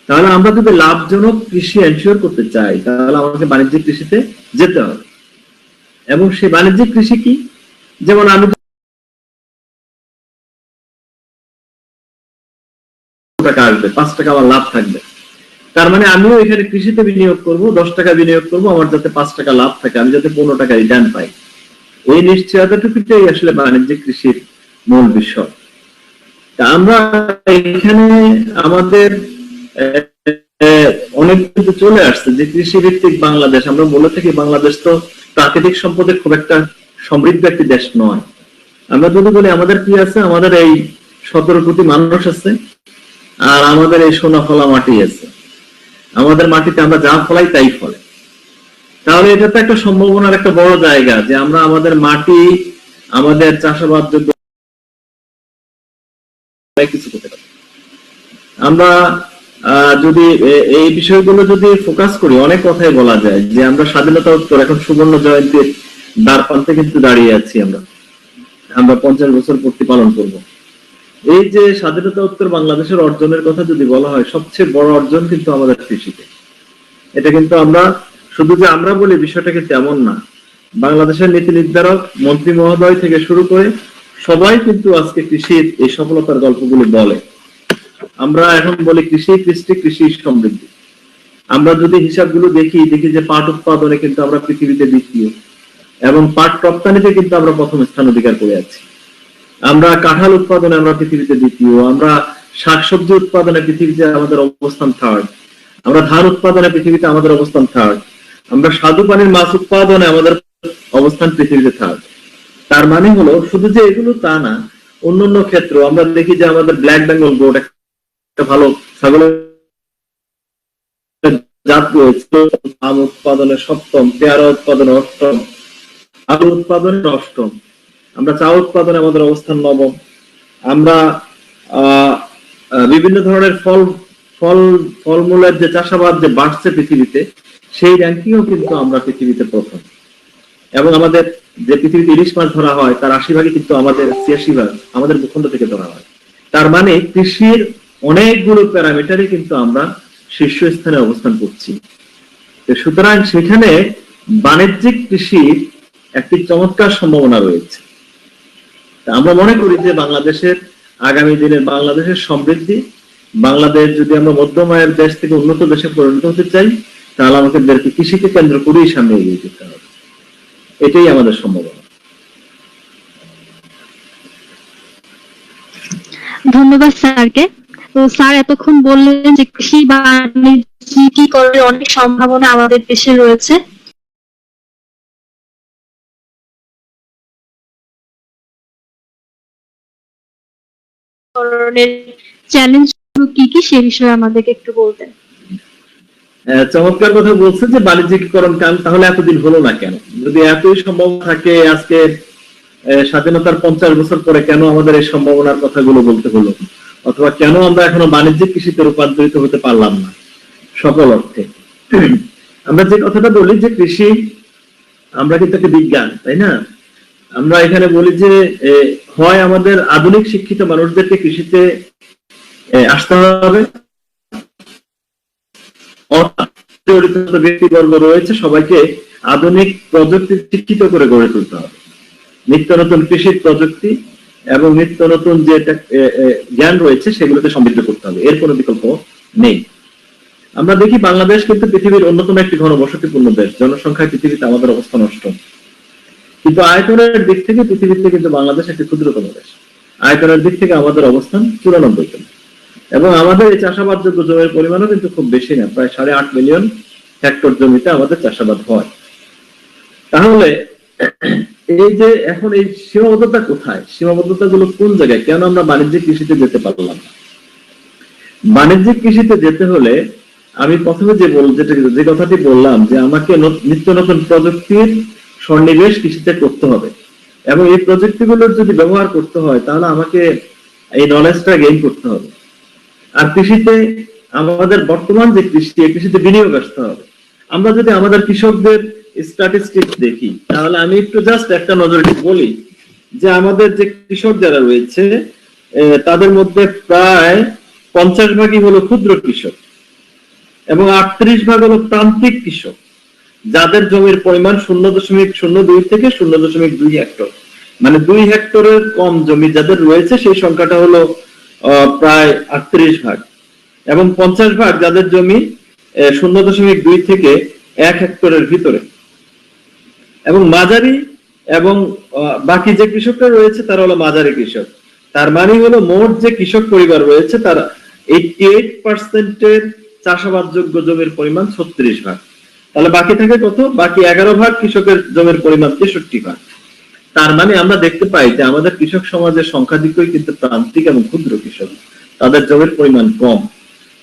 তাহলে আমরা যদি লাভজনক কৃষি এনশিওর করতে চাই তাহলে আমাকে বাণিজ্যিক কৃষিতে যেতে হবে। এবং সেই বাণিজ্যিক কৃষি কি, যেমন আমি টাকা আসবে, 5 টাকা আমার লাভ থাকবে, তার মানে আমিও এখানে কৃষিতে বিনিয়োগ করব, 10 টাকা বিনিয়োগ করব, আমার যাতে 5 টাকা লাভ থাকে, আমি যাতে 15 টাকা রিটার্ন পাই। এই নিশ্চয়তাটুকুটাই আসলে বাণিজ্যিক কৃষির মূল বিষয়। তা আমরা এখানে আমাদের অনেক কিছু চলে আসছে যে কৃষি ভিত্তিক বাংলাদেশ। আমরা বলে থাকি বাংলাদেশ তো প্রাকৃতিক সম্পদে খুব একটা সমৃদ্ধ একটি দেশ নয়। আমরা যদি বলি আমাদের কি আছে, আমাদের এই 17 কোটি মানুষ আছে, আর আমাদের এই সোনা ফলা মাটি আছে। আমাদের মাটিতে আমরা যা ফলাই তাই ফলে। তাহলে এটা তো একটা সম্ভাবনার একটা বড় জায়গা যে আমরা আমাদের মাটি, আমাদের চাষাবাদ যোগ্য কিছু করতে পারি। আমরা যদি এই বিষয়গুলো যদি ফোকাস করি, অনেক কথাই বলা যায় যে আমরা স্বাধীনতা উত্তর এখন সুবর্ণ জয়ন্তীর দ্বার প্রান্তে কিন্তু দাঁড়িয়ে আছি। আমরা 50 বছর পূর্তি পালন করব। এই যে স্বাধীনতা উত্তর বাংলাদেশের অর্জনের কথা যদি বলা হয়, সবচেয়ে বড় অর্জন কিন্তু আমাদের কৃষিতে। এটা কিন্তু আমরা শুধু যে আমরা বলি বিষয়টা কিন্তু এমন না। বাংলাদেশের নীতি নির্ধারক, মন্ত্রী মহোদয় থেকে শুরু করে সবাই কিন্তু আজকে কৃষির এই সফলতার গল্পগুলো বলে। আমরা এখন বলি কৃষি কৃষ্টি, কৃষি সমৃদ্ধি। আমরা যদি হিসাবগুলো দেখি যে পাট উৎপাদনে কিন্তু আমরা পৃথিবীতে দ্বিতীয়, এবং পাট রপ্তানিতে কিন্তু আমরা প্রথম স্থান অধিকার করে আছি। আমরা কাঁঠাল উৎপাদনে আমরা পৃথিবীতে দ্বিতীয়, আমরা শাকসবজি উৎপাদনে পৃথিবীতে আমাদের অবস্থান থার্ড, আমরা ধান উৎপাদনে পৃথিবীতে আমাদের অবস্থান থার্ড, আমরা স্বাদু পানির মাছ উৎপাদনে আমাদের অবস্থান পৃথিবীতে থার্ড। তার মানে হলো শুধু যে এগুলো তা না, অন্যান্য ক্ষেত্র আমরা দেখি যে আমাদের ব্ল্যাক বেঙ্গল গোট একটা ভালো ছাগলের জাত রয়েছে, আম উৎপাদনে সপ্তম, পেয়ারা উৎপাদনে অষ্টম, আলু উৎপাদনে অষ্টম, আমরা চা উৎপাদনে আমাদের অবস্থান নবম। আমরা বিভিন্ন ধরনের ফলমূলের যে চাষাবাদ যে বাড়ছে পৃথিবীতে, সেই র্যাঙ্কিংও কিন্তু আমরা পৃথিবীতে প্রথম। এবং আমাদের যে পৃথিবীতে ইলিশ মাছ ধরা হয় তার 80 ভাগই কিন্তু আমাদের 86 ভাগ আমাদের ভূখণ্ড থেকে ধরা হয়। তার মানে কৃষির অনেকগুলো প্যারামিটারে কিন্তু আমরা শীর্ষস্থানে অবস্থান করছি। সুতরাং সেখানে বাণিজ্যিক কৃষির একটি চমৎকার সম্ভাবনা রয়েছে। আমরা মনে করি যে বাংলাদেশের আগামী দিনের বাংলাদেশের সমৃদ্ধি, বাংলাদেশ যদি আমরা মধ্যম আয়ের দেশ থেকে উন্নত দেশে পরিণত হতে চাই তাহলে আমাদেরকে কৃষিকে কেন্দ্র করেই সামনে এগিয়ে যেতে হবে। এটাই আমাদের সম্ভাবনা। ধন্যবাদ স্যারকে। তো স্যার এতক্ষণ বললেন যে কৃষি বাণিজ্যিকীকরণের অনেক সম্ভাবনা আমাদের দেশে রয়েছে। চ্যালেঞ্জ কি কি সে বিষয়ে আমাদেরকে একটু বলতেন। চমৎকার কথা বলছে যে বাণিজ্যিকীকরণ তাহলে এতদিন হলো না কেন? যদি এতই সম্ভব থাকে আজকে স্বাধীনতার 50 বছর পরে কেন আমাদের এই সম্ভাবনার কথাগুলো বলতে হলো, অথবা কেন আমরা এখনো বাণিজ্যিক কৃষিতে রূপান্তরিত হতে পারলাম না সকল অর্থে? আমরা যে কথাটা বলি যে কৃষি, আমরা কিন্তু একটা বিজ্ঞান, তাই না? আমরা এখানে বলি যে হয় আমাদের আধুনিক শিক্ষিত মানুষদেরকে কৃষিতে আসতে হবে, ব্যক্তিবর্গ রয়েছে সবাইকে আধুনিক প্রযুক্তি শিক্ষিত করে গড়ে তুলতে হবে। নিত্য নতুন কৃষির প্রযুক্তি এবং নিত্য নতুন যে জ্ঞান রয়েছে সেগুলোতে সমৃদ্ধ করতে হবে, এর কোনো বিকল্প নেই। আমরা দেখি বাংলাদেশ কিন্তু পৃথিবীর অন্যতম একটি ঘনবসতিপূর্ণ দেশ, জনসংখ্যায় পৃথিবীতে আমাদের অবস্থান অষ্টম, কিন্তু আয়তনের দিক থেকে পৃথিবীতে কিন্তু বাংলাদেশ একটি ক্ষুদ্রতম দেশ। আয়তনের দিক থেকে আমাদের অবস্থান 94তম, এবং আমাদের এই চাষাবাদযোগ্য জমির পরিমাণও কিন্তু খুব বেশি না, প্রায় 8.5 মিলিয়ন হেক্টর জমিতে আমাদের চাষাবাদ হয়। তাহলে এই যে এখন এই সীমাবদ্ধতা কোথায়, সীমাবদ্ধতা গুলো কোন জায়গায়, কেন আমরা বাণিজ্যিক কৃষিতে যেতে পারলাম না? বাণিজ্যিক কৃষিতে যেতে হলে আমি প্রথমে যে কথাটি বললাম যে আমাকে নিত্য নতুন প্রযুক্তির সন্নিবেশ কৃষিতে করতে হবে, এবং এই প্রযুক্তিগুলোর যদি ব্যবহার করতে হয় তাহলে আমাকে এই নলেজটা গেইন করতে হবে। আর কৃষিতে আমাদের বর্তমান যে কৃষি, এই কৃষিতে বিনিয়োগ আসতে হবে। আমরা যদি আমাদের কৃষকদের স্ট্যাটিস্টিক্স দেখি তাহলে আমি একটু জাস্ট একটা নজরে বলি যে আমাদের যে কৃষক যারা রয়েছে তাদের মধ্যে প্রায় 50 ভাগই হলো ক্ষুদ্র কৃষক, এবং 38% হলো প্রান্তিক কৃষক, যাদের জমির পরিমাণ 0.02 থেকে 0.2 হেক্টর, মানে 2 হেক্টরের কম জমি যাদের রয়েছে সেই সংখ্যাটা হলো প্রায় 38%। এবং 50% যাদের জমি 0.2 থেকে 1 হেক্টরের ভিতরে। এবং মাঝারি এবং বাকি যে কৃষকরা রয়েছে তারা হলো মাঝারি কৃষক। তার মানে হলো মোট যে কৃষক পরিবার রয়েছে তার 88% চাষাবাদযোগ্য জমির পরিমাণ 36%। তাহলে বাকি থাকে কত? বাকি 11% কৃষকের জমির পরিমাণ 63%। তার মানে আমরা দেখতে পাই যে আমাদের কৃষক সমাজের সংখ্যাধিক্যই কিন্তু প্রান্তিক এবং ক্ষুদ্র কৃষক, তাদের জমির পরিমাণ কম।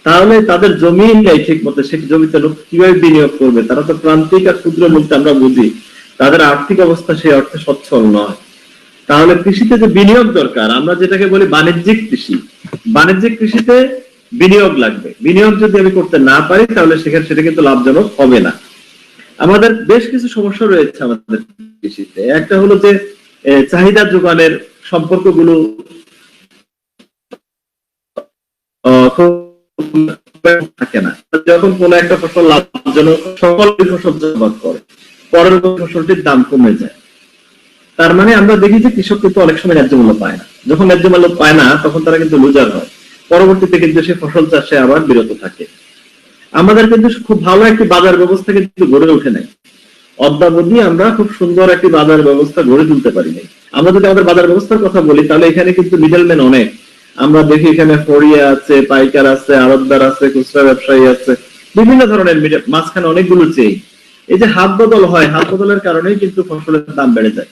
তাহলে তাদের জমি নেই ঠিক মতো, সেই জমিতে লোক কিভাবে বিনিয়োগ করবে? তারা তো প্রান্তিক আর ক্ষুদ্র বলতে আমরা বুঝি তাদের আর্থিক অবস্থা সেই অর্থে সচ্ছল নয়। তাহলে কৃষিতে যে বিনিয়োগ দরকার, আমরা যেটাকে বলি বাণিজ্যিক কৃষি, বাণিজ্যিক কৃষিতে বিনিয়োগ লাগবে। বিনিয়োগ যদি আমি করতে না পারি তাহলে সেখানে সেটা কিন্তু লাভজনক হবে না। আমাদের বেশ কিছু সমস্যা রয়েছে আমাদের কৃষিতে। একটা হলো যে চাহিদা যোগানের সম্পর্কগুলো থাকে না। যখন কোনো একটা ফসল লাভজনক, সকল ফসল চাষাবাদ করে, পরের ফসলটির দাম কমে যায়। তার মানে আমরা দেখি যে কৃষক কিন্তু অনেক সময় ন্যায্য মূল্য পায় না। যখন ন্যায্য মূল্য পায় না তখন তারা কিন্তু লুজার হয়, পরবর্তীতে কিন্তু সে ফসল চাষে আবার বিরত থাকে। আমাদের কিন্তু খুব ভালো একটি বাজার ব্যবস্থা কিন্তু গড়ে ওঠে নাই। অদ্যাবধি আমরা খুব সুন্দর একটি বাজার ব্যবস্থা গড়ে তুলতে পারি নাই। আমরা যদি আমাদের বাজার ব্যবস্থার কথা বলি তাহলে এখানে কিন্তু মিডলম্যান অনেক। আমরা দেখি এখানে ফড়িয়া আছে, পাইকার আছে, আড়তদার আছে, খুচরা ব্যবসায়ী আছে, বিভিন্ন ধরনের মাঝখানে অনেকগুলো চেইন। এই যে হাত বদল হয়, হাত বদলের কারণেই কিন্তু ফসলের দাম বেড়ে যায়।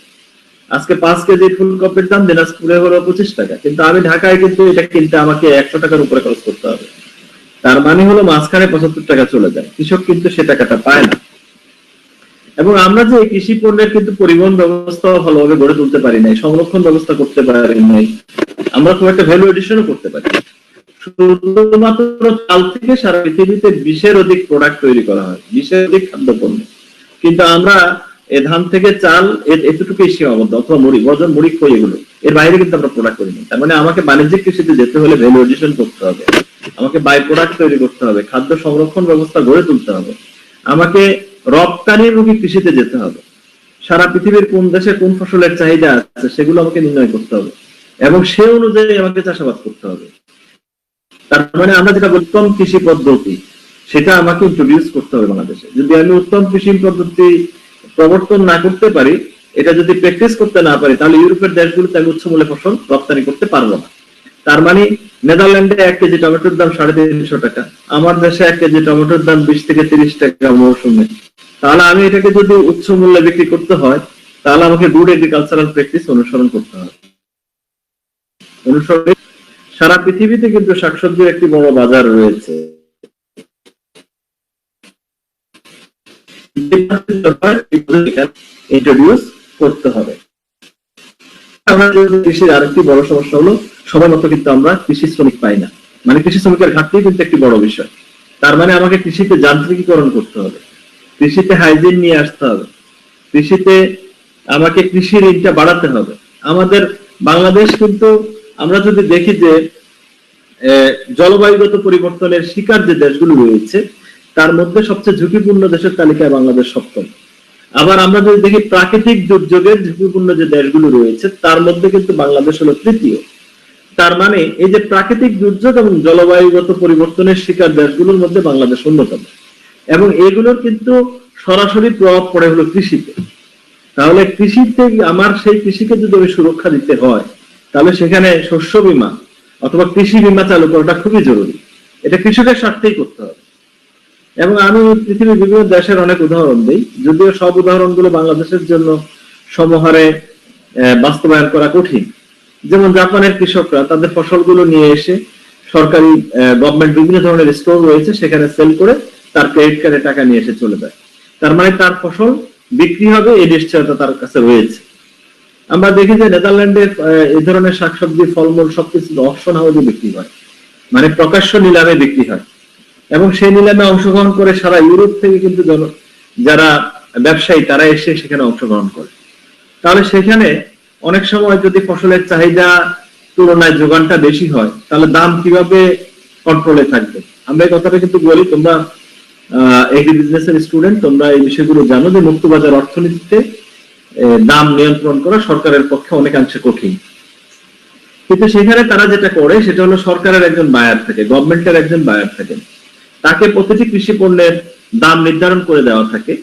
আজকে 5 কেজি ফুলকপির দাম দিনাজপুরে হলো 25 টাকা, কিন্তু আমি ঢাকায় কিন্তু এটা কিনতে আমাকে 100 টাকার উপরে খরচ করতে হবে। তার মানে হলো মাঝখানে 75 টাকা চলে যায়, কৃষক কিন্তু সে টাকাটা পায় না। এবং আমরা যে কৃষি পণ্যের কিন্তু পরিবহন ব্যবস্থা ভালোভাবে গড়ে তুলতে পারি নাই, সংরক্ষণ ব্যবস্থা করতে পারি নাই, আমরা খুব একটা ভ্যালু এডিশনও করতে পারি। শুধুমাত্র চাল থেকে সারা পৃথিবীতে 20-এর অধিক প্রোডাক্ট তৈরি করা হয়, 20-এর অধিক খাদ্যপণ্য, কিন্তু আমরা ধান থেকে চাল এতটুকুই সীমাবদ্ধ, অথবা মুড়ি, বজন, মুড়ি, খই, এগুলো, এর বাইরে কিন্তু আমরা প্রোডাক্ট করিনি। তার মানে আমাকে বাণিজ্যিক কৃষিতে যেতে হলে ভ্যালু এডিশন করতে হবে, আমাকে বাই প্রোডাক্ট তৈরি করতে হবে, খাদ্য সংরক্ষণ ব্যবস্থা গড়ে তুলতে হবে, আমাকে রপ্তানিমুখী কৃষিতে যেতে হবে, সারা পৃথিবীর কোন দেশে কোন ফসলের চাহিদা আছে সেগুলো আমাকে নির্ণয় করতে হবে, এবং সে অনুযায়ী আমাকে চাষাবাদ করতে হবে। তার মানে আমরা যেটা উত্তম কৃষি পদ্ধতি সেটা আমাকে ইন্ট্রোডিউস করতে হবে বাংলাদেশে। যদি আমি উত্তম কৃষি পদ্ধতি প্রবর্তন না করতে পারি, এটা যদি প্র্যাকটিস করতে না পারি, তাহলে ইউরোপের দেশগুলোতে আমি উচ্চ মূল্যে ফসল রপ্তানি করতে পারবো না। তার মানে নেদারল্যান্ডে 1 কেজি টমেটোর দাম 350 টাকা, আমার দেশে 1 কেজি টমেটোর দাম 20 থেকে 30 টাকা মৌসুমে। তাহলে আমি এটাকে যদি উচ্চ মূল্যে বিক্রি করতে হয় তাহলে আমাকে গুড এগ্রিকালচারাল প্র্যাকটিস অনুসরণ করতে হবে। সারা পৃথিবীতে কিন্তু শাকসবজির একটি বড় বাজার রয়েছে, ইন্ট্রোডিউস করতে হবে। কৃষির আরেকটি বড় সমস্যা হলো সময় মতো কিন্তু আমরা কৃষি শ্রমিক পাই না, মানে কৃষি শ্রমিকের ঘাটতি কিন্তু একটি বড় বিষয়। তার মানে আমাকে কৃষিতে যান্ত্রিকীকরণ করতে হবে, কৃষিতে হাইজিন নিয়ে আসতে হবে, কৃষিতে আমাকে কৃষির ঋণটা বাড়াতে হবে। আমাদের বাংলাদেশ কিন্তু আমরা যদি দেখি যে জলবায়ুগত পরিবর্তনের শিকার যে দেশগুলো রয়েছে তার মধ্যে সবচেয়ে ঝুঁকিপূর্ণ দেশের তালিকায় বাংলাদেশ 7ম। আবার আমরা যদি দেখি প্রাকৃতিক দুর্যোগের ঝুঁকিপূর্ণ যে দেশগুলো রয়েছে তার মধ্যে কিন্তু বাংলাদেশ হলো 3য়। তার মানে এই যে প্রাকৃতিক দুর্যোগ এবং জলবায়ুগত পরিবর্তনের শিকার দেশগুলোর মধ্যে বাংলাদেশ অন্যতম, এবং এগুলোর কিন্তু সরাসরি প্রভাব পড়ে হলো কৃষিতে। তাহলে কৃষিতে আমার সেই কৃষিকে যদি আমি সুরক্ষা দিতে হয় তাহলে সেখানে শস্য বীমা অথবা কৃষি বীমা চালু করাটা খুবই জরুরি। এটা কৃষকের স্বার্থেই করতে হবে। এবং আমি পৃথিবীর বিভিন্ন দেশের অনেক উদাহরণ দিই, যদিও সব উদাহরণগুলো বাংলাদেশের জন্য সমহারে বাস্তবায়ন করা কঠিন। যেমন জাপানের কৃষকরা তাদের ফসলগুলো নিয়ে এসে সরকারি গভর্নমেন্ট বিভিন্ন ধরনের স্টোর রয়েছে সেখানে সেল করে তার ক্রেডিট কার্ডে টাকা নিয়ে এসে চলে যায়। তার মানে তার ফসল বিক্রি হবে এই নিশ্চয়তা তার কাছে রয়েছে। আমরা দেখি যে নেদারল্যান্ডে এই ধরনের শাকসবজি, ফলমূল সবকিছু অকশন হাউসে বিক্রি হয়, মানে প্রকাশ্য নিলামে বিক্রি হয়, এবং সেই নিলামে অংশগ্রহণ করে সারা ইউরোপ থেকে কিন্তু যারা ব্যবসায়ী তারা এসে সেখানে অংশগ্রহণ করে। তাহলে সেখানে অনেক সময় যদি ফসলের চাহিদা তুলনায় যোগানটা বেশি হয় তাহলে দাম কিভাবে কন্ট্রোলে থাকবে? আমরা এই কথাটা কিন্তু বলি, তোমরা এগ্রি বিজনেসের স্টুডেন্ট, তোমরা এই বিষয়গুলো জানো যে মুক্তবাজার অর্থনীতিতে দাম নিয়ন্ত্রণ করা সরকারের পক্ষে অনেকাংশে কঠিন। কিন্তু সেখানে তারা যেটা করে সেটা হলো সরকারের একজন বায়ার থাকে, গভর্নমেন্টের একজন বায়ার থাকে, তাকে প্রতিটি কৃষি পণ্যের দাম নির্ধারণ করে দেওয়া থাকে।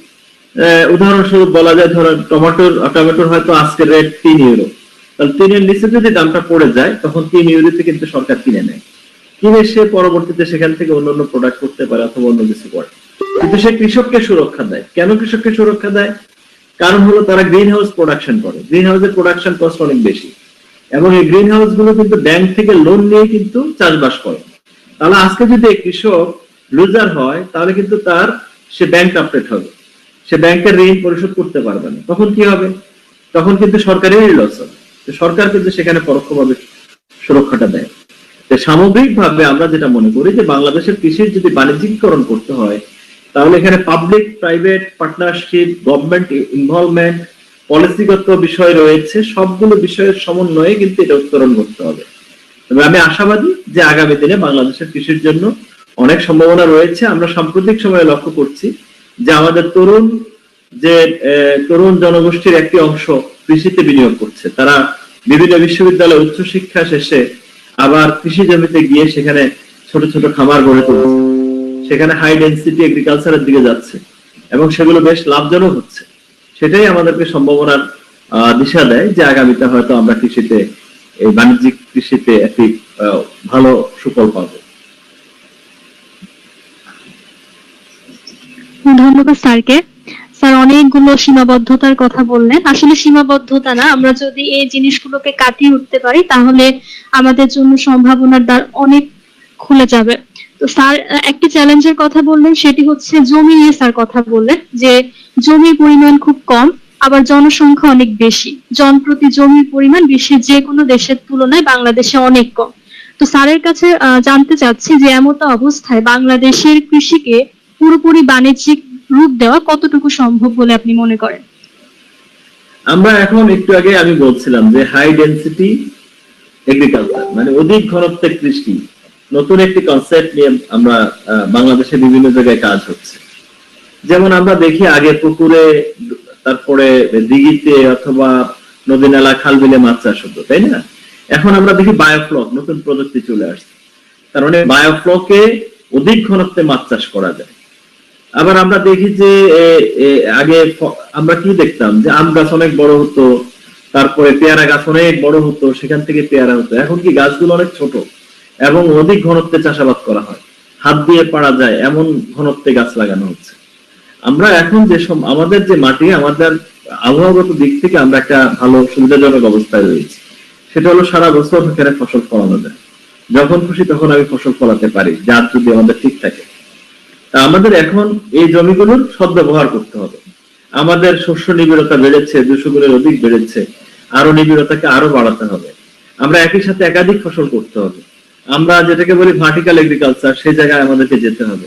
উদাহরণস্বরূপ বলা যায়, ধরো টমেটোর হয়তো আজকের রেট 3 ইউরো, তাহলে 3-এর নিচে যদি দামটা পড়ে যায় তখন 3 ইউরোতে কিন্তু সরকার কিনে নেয়, কিনে সে পরবর্তীতে সেখান থেকে অন্যান্য প্রোডাক্ট করতে পারে অথবা অন্য কিছু করে। কিন্তু সে কৃষককে সুরক্ষা দেয়। কেন কৃষককে সুরক্ষা দেয়? কারণ হলো তারা গ্রিন হাউস প্রোডাকশন করে, গ্রিন হাউসের প্রোডাকশন কস্ট অনেক বেশি, এবং এই গ্রিন হাউস গুলো কিন্তু ব্যাংক থেকে লোন নিয়ে কিন্তু চাষবাস করে। তাহলে আজকে যদি কৃষক লুজার হয় তাহলে কিন্তু সে ব্যাংক আপডেট হবে, সে ব্যাংকের ঋণ পরিশোধ করতে পারবে না। তখন কি হবে? তখন কিন্তু সরকারেরই লস হবে। সরকার কিন্তু সেখানে পরোক্ষভাবে সুরক্ষাটা দেয়। সামগ্রিকভাবে আমরা যেটা মনে করি যে বাংলাদেশের কৃষির যদি বাণিজ্যিকীকরণ করতে হয় তাহলে এখানে public private partnership, government involvement, পলিসিগত বিষয় রয়েছে, সবগুলো বিষয়ের সমন্বয়ে কিন্তু এটা উত্তরণ করতে হবে। তবে আমি আশাবাদী যে আগামী দিনে বাংলাদেশের কৃষির জন্য অনেক সম্ভাবনা রয়েছে। আমরা সাম্প্রতিক সময়ে লক্ষ্য করছি যে আমাদের তরুণ জনগোষ্ঠীর একটি অংশ কৃষিতে বিনিয়োগ করছে। তারা বিভিন্ন বিশ্ববিদ্যালয়ে উচ্চশিক্ষা শেষে আবার কৃষি জমিতে গিয়ে সেখানে ছোট ছোট খামার গড়ে তুলছে, সেখানে হাই ডেন্সিটি এগ্রিকালচারের দিকে যাচ্ছে এবং সেগুলো বেশ লাভজনক হচ্ছে। সেটাই আমাদেরকে সম্ভাবনার দিশা দেয় যে আগামীতে হয়তো আমরা কৃষিতে, এই বাণিজ্যিক কৃষিতে একটি ভালো সুফল পাবো। ধন্যবাদ স্যারকে। স্যার অনেকগুলো সীমাবদ্ধতার কথা বললেন। আসলে সীমাবদ্ধতা না, আমরা যদি এই জিনিসগুলোকে কাটিয়ে উঠতে পারি তাহলে আমাদের জন্য সম্ভাবনার দ্বার অনেক খুলে যাবে। তো স্যার একটি চ্যালেঞ্জের কথা বললেন, সেটি হচ্ছে জমি নিয়ে স্যার কথা বললেন যে জমির পরিমাণ খুব কম, আবার জনসংখ্যা অনেক বেশি, জনপ্রতি জমির পরিমাণ বিশ্বের যে কোনো দেশের তুলনায় বাংলাদেশে অনেক কম। তো স্যারের কাছে জানতে চাচ্ছি যে এমত অবস্থায় বাংলাদেশের কৃষিকে পুরোপুরি বাণিজ্যিক রূপ দেওয়া কতটুকু সম্ভব বলে আপনি মনে করেন? আমরা এখন একটু আগে আমি বলছিলাম যে হাই ডেন্সিটি এগ্রিকালচার মানে অধিক ঘনত্বের কৃষি, নতুন একটি কনসেপ্ট নিয়ে আমরা বাংলাদেশে বিভিন্ন জায়গায় কাজ হচ্ছে। যেমন আমরা দেখি আগে পুকুরে, তারপরে দিঘিতে অথবা নদী নালা খাল বিলে মাছ চাষ হতো, তাই না? এখন আমরা দেখি বায়োফ্লক, নতুন প্রযুক্তি চলে আসছে, তার মানে বায়োফ্লকে অধিক ঘনত্বে মাছ চাষ করা যায়। আবার আমরা দেখি যে আগে আমরা কি দেখতাম যে আম গাছ অনেক বড় হতো, তারপরে পেয়ারা গাছ অনেক বড় হতো, সেখান থেকে পেয়ারা হতো। এখন কি গাছগুলো অনেক ছোট এবং অধিক ঘনত্বে চাষাবাদ করা হয়, হাত দিয়ে পাড়া যায় এমন ঘনত্বে গাছ লাগানো হচ্ছে। আমরা এখন আমাদের যে মাটি, আমাদের আবহাওয়াগত দিক থেকে আমরা একটা ভালো সুবিধাজনক অবস্থায় রয়েছি। সেটা হলো সারা বছর এখানে ফসল ফলানো যায়, যখন খুশি তখন আমি ফসল ফলাতে পারি, যার যদি আমাদের ঠিক থাকে। আমাদের এখন এই জমিগুলোর সদ্ব্যবহার করতে হবে। আমাদের শস্য নিবিড়তা বেড়েছে, 200 গুণের অধিক বেড়েছে, আরো নিবিড়তাকে আরো বাড়াতে হবে। আমরা একই সাথে একাধিক ফসল করতে হবে। আমরা যেটাকে বলি ভার্টিক্যাল এগ্রিকালচার, সেই জায়গায় আমাদেরকে যেতে হবে।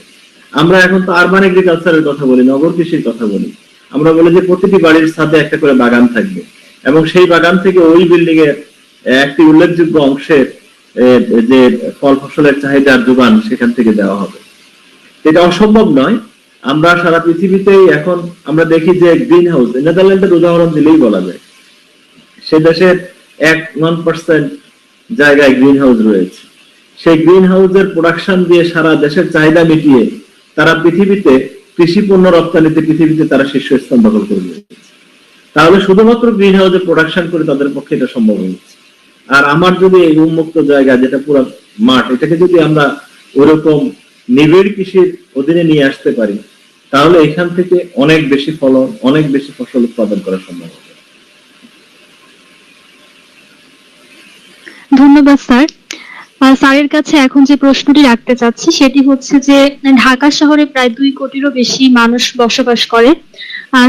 আমরা এখন তো আরবান এগ্রিকালচারের কথা বলি, নগর কৃষির কথা বলি। আমরা বলি যে প্রতিটি বাড়ির ছাদে একটা করে বাগান থাকবে এবং সেই বাগান থেকে ওই বিল্ডিং এর একটি উল্লেখযোগ্য অংশের যে ফল ফসলের চাহিদার যোগান সেখান থেকে দেওয়া হবে। এটা অসম্ভব নয়। আমরা সারা পৃথিবীতেই এখন আমরা দেখি যে গ্রিন হাউস, নেদারল্যান্ডের উদাহরণ দিলেই বলা যায়, সে দেশের 1% জায়গায় গ্রিন হাউস রয়েছে। সেই গ্রিন হাউসের প্রোডাকশন দিয়ে সারা দেশের চাহিদা মিটিয়ে তারা পৃথিবীতে কৃষি পণ্য রপ্তানিতে পৃথিবীতে তারা শীর্ষস্থান দখল করে নিয়েছে। তাহলে শুধুমাত্র গ্রিন হাউসে প্রোডাকশন করে তাদের পক্ষে এটা সম্ভব হয়েছে। আর আমার যদি এই উন্মুক্ত জায়গা যেটা পুরো মাঠ, এটাকে যদি আমরা ওরকম নিবিড় কৃষির অধীনে নিয়ে আসতে পারি তাহলে এখান থেকে অনেক বেশি ফলন, অনেক বেশি ফসল উৎপাদন করা সম্ভব হবে। ধন্যবাদ স্যার। স্যারের কাছে এখন যে প্রশ্নটি রাখতে চাচ্ছি সেটি হচ্ছে যে ঢাকা শহরে প্রায় 2 কোটিরও বেশি মানুষ বসবাস করে।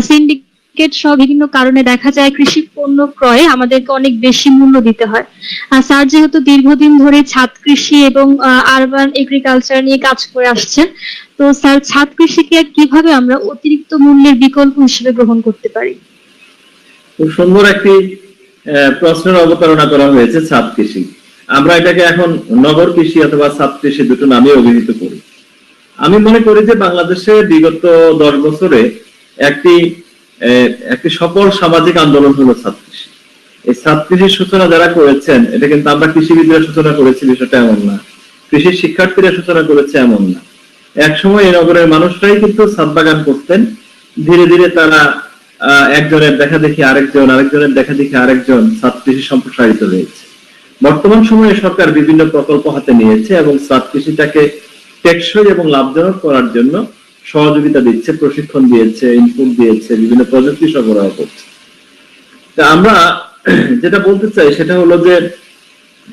সিন্ডিকেট সহ বিভিন্ন কারণে দেখা যায় কৃষি পণ্য ক্রয়ে আমাদেরকে অনেক বেশি মূল্য দিতে হয়। স্যার যেহেতু দীর্ঘদিন ধরে ছাদ কৃষি এবং আরবান এগ্রিকালচার নিয়ে কাজ করে আসছেন, তো স্যার ছাদ কৃষিকে কিভাবে আমরা অতিরিক্ত মূল্যের বিকল্প হিসেবে গ্রহণ করতে পারি? খুব সুন্দর একটি প্রশ্নের অবতারণা করা হয়েছে, ছাদ কৃষি। আমরা এটাকে এখন নগর কৃষি অথবা ছাদ কৃষি দুটো নামে অভিহিত করি। আমি মনে করি যে বাংলাদেশে বিগত 10 বছরে একটি একটি সফল সামাজিক আন্দোলন হলো ছাদ কৃষি। এই ছাদ কৃষির সূচনা যারা করেছেন, এটা কিন্তু আমরা কৃষিবিদরা সূচনা করেছি বিষয়টা এমন না, কৃষির শিক্ষার্থীরা সূচনা করেছে এমন না। একসময় এই নগরের মানুষরাই কিন্তু ছাদ বাগান করতেন। ধীরে ধীরে তারা একজনের দেখা দেখি আরেকজন, আরেকজনের দেখা দেখি আরেকজন ছাদ কৃষি সম্প্রসারিত হয়েছে। বর্তমান সময়ে সরকার বিভিন্ন প্রকল্প হাতে নিয়েছে এবং ছাদ কৃষিটাকে টেকসই এবং লাভজনক করার জন্য সহযোগিতা দিচ্ছে, প্রশিক্ষণ দিয়েছে, ইনপুট দিয়েছে, বিভিন্ন প্রযুক্তি সরবরাহ করছে। তা আমরা যেটা বলতে চাই সেটা হলো যে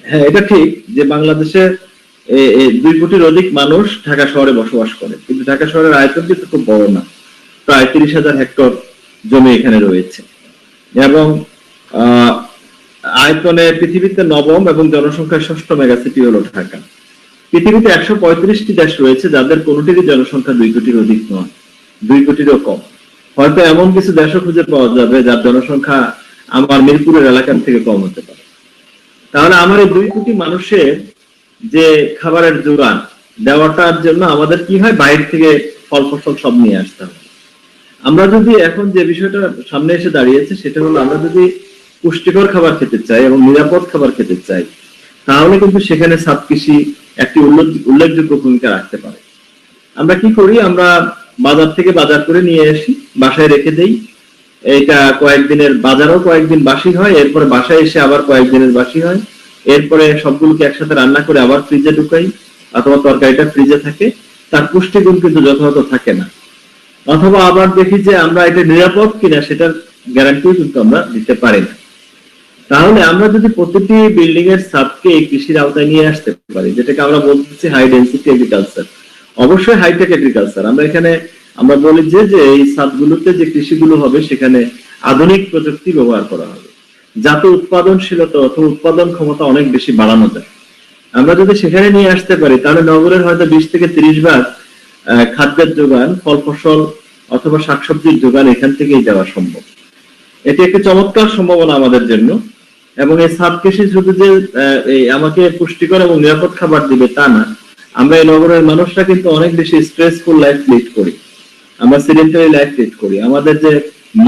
হ্যাঁ, এটা ঠিক যে বাংলাদেশে 2 কোটির অধিক মানুষ ঢাকা শহরে বসবাস করে, কিন্তু ঢাকা শহরের আয়তন কিন্তু খুব বড় না, প্রায় 30,000 হেক্টর জমি এখানে রয়েছে এবং আয়তনে পৃথিবীতে 9ম এবং জনসংখ্যার 6ষ্ঠ মেগাসিটি হলো ঢাকা। পৃথিবীতে 135টি দেশ রয়েছে যাদের কোনোটিরই জনসংখ্যা 2 কোটির অধিক নয়, 2 কোটিরও কম। হয়তো এমন কিছু দেশও খুঁজে পাওয়া যাবে যার জনসংখ্যা আমার মিরপুরের এলাকার থেকে কম হতে পারে। তাহলে আমার এই 2 কোটি মানুষের যে খাবারের যোগান দেওয়াটার জন্য আমাদের কি হয়, বাইরে থেকে ফল ফসল সব নিয়ে আসতে হবে। আমরা যদি এখন যে বিষয়টা সামনে এসে দাঁড়িয়েছে সেটা হলো, আমরা যদি পুষ্টিকর খাবার খেতে চাই এবং নিরাপদ খাবার খেতে চাই, তাহলে কিন্তু সেখানে ছাদ কৃষি একটি উল্লেখযোগ্য ভূমিকা রাখতে পারে। আমরা কি করি, আমরা বাজার থেকে বাজার করে নিয়ে আসি, বাসায় রেখে দেই। এটা কয়েকদিনের, বাজারও কয়েকদিন বাসি হয়, এরপরে বাসায় এসে আবার কয়েকদিনের বাসি হয়, এরপরে সবগুলোকে একসাথে রান্না করে আবার ফ্রিজে ঢুকাই, অথবা তরকারিটা ফ্রিজে থাকে, তার পুষ্টিগুণ কিন্তু যথাযথ থাকে না। অথবা আবার দেখি যে আমরা এটা নিরাপদ কিনা সেটার গ্যারান্টিও কিন্তু আমরা দিতে পারি না। তাহলে আমরা যদি প্রতিটি বিল্ডিং এর ছাদকে এই কৃষির আওতায় নিয়ে আসতে পারি, যেটাকে আমরা বলতেছি হাই ডেনসিটি এগ্রিকালচার, অবশ্যই হাইটেক এগ্রিকালচার, আমরা এখানে আমরা বলি যে এই ছাদগুলোতে যে কৃষিগুলো হবে সেখানে আধুনিক প্রযুক্তি ব্যবহার করা হবে, যাতে উৎপাদনশীলতা অথবা উৎপাদন ক্ষমতা অনেক বেশি বাড়ানো যায়। আমরা যদি সেখানে নিয়ে আসতে পারি, তাহলে নগরের হয়তো 20 থেকে 30 ভাগ খাদ্যের যোগান, ফল ফসল অথবা শাকসবজির যোগান এখান থেকেই দেওয়া সম্ভব। এটি একটি চমৎকার সম্ভাবনা আমাদের জন্য। এবং এই ছাদ কৃষি শুধু যে আমাকে পুষ্টিকর এবং নিরাপদ খাবার দিবে তা না, আমরা এই নগরের মানুষরা কিন্তু অনেক বেশি স্ট্রেসফুল লাইফ লিড করি, আমরা সেডেন্টারি লাইফ লিড করি, আমাদের যে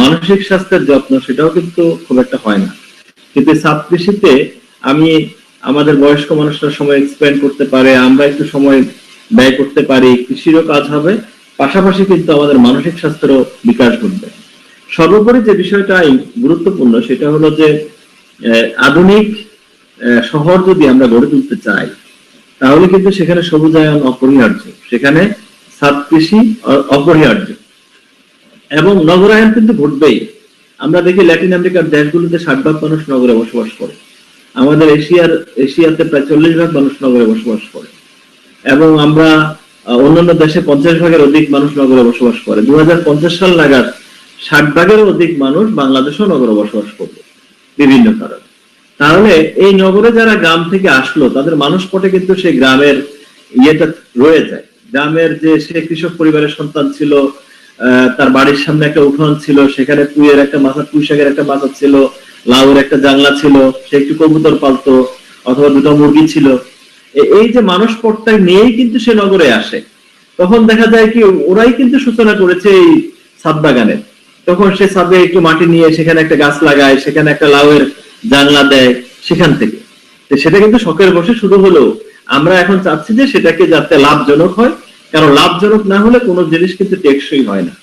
মানসিক স্বাস্থ্যের যত্ন সেটাও কিন্তু খুব একটা হয় না। কিন্তু ছাদ কৃষিতে আমাদের বয়স্ক মানুষরা সময় এক্সপেন্ড করতে পারে, আমরা একটু সময় ব্যয় করতে পারি, কৃষিরও কাজ হবে, পাশাপাশি কিন্তু আমাদের মানসিক স্বাস্থ্যেরও বিকাশ ঘটবে। সর্বোপরি যে বিষয়টাই গুরুত্বপূর্ণ সেটা হলো যে আধুনিক শহর যদি আমরা গড়ে তুলতে চাই, তাহলে কিন্তু সেখানে সবুজায়ন অপরিহার্য, সেখানে ছাদ কৃষি অপরিহার্য এবং নগরায়ন কিন্তু ঘটবেই। আমরা দেখি ল্যাটিন আমেরিকার দেশগুলোতে 60% মানুষ নগরে বসবাস করে, আমাদের এশিয়াতে প্রায় 40% মানুষ নগরে বসবাস করে এবং আমরা অন্যান্য দেশে 50% অধিক মানুষ নগরে বসবাস করে। 2050 সাল নাগাদ 60% অধিক মানুষ বাংলাদেশও নগরে বসবাস করবে বিভিন্ন কারণে। তাহলে এই নগরে যারা গ্রাম থেকে আসলো তাদের মানুষপটে কিন্তু সেই গ্রামের ইয়েটা রয়ে যায়। গ্রামের যে সে কৃষক পরিবারের সন্তান ছিল, তার বাড়ির সামনে একটা উঠোন ছিল, সেখানে পুঁই শাকের একটা মাথা ছিল, লাউয়ের একটা জানলা ছিল, সে একটু কবুতর পালতো অথবা 2টা মুরগি ছিল। এই যে মানুষপটটা নিয়েই কিন্তু সে নগরে আসে। তখন দেখা যায় কি ওরাই কিন্তু সূচনা করেছে এই ছাদ বাগানের। তখন সে ছাদে একটু মাটি নিয়ে সেখানে একটা গাছ লাগায়, সেখানে একটা লাউয়ের জানলা দেয়, সেখান থেকে সেটা কিন্তু শখের বসে শুরু হলো। আমরা এখন চাচ্ছি যে সেটাকে যাতে লাভজনক হয়, কারণ লাভজনক না হলে কোনো জিনিস কিন্তু টেকসই হয় না।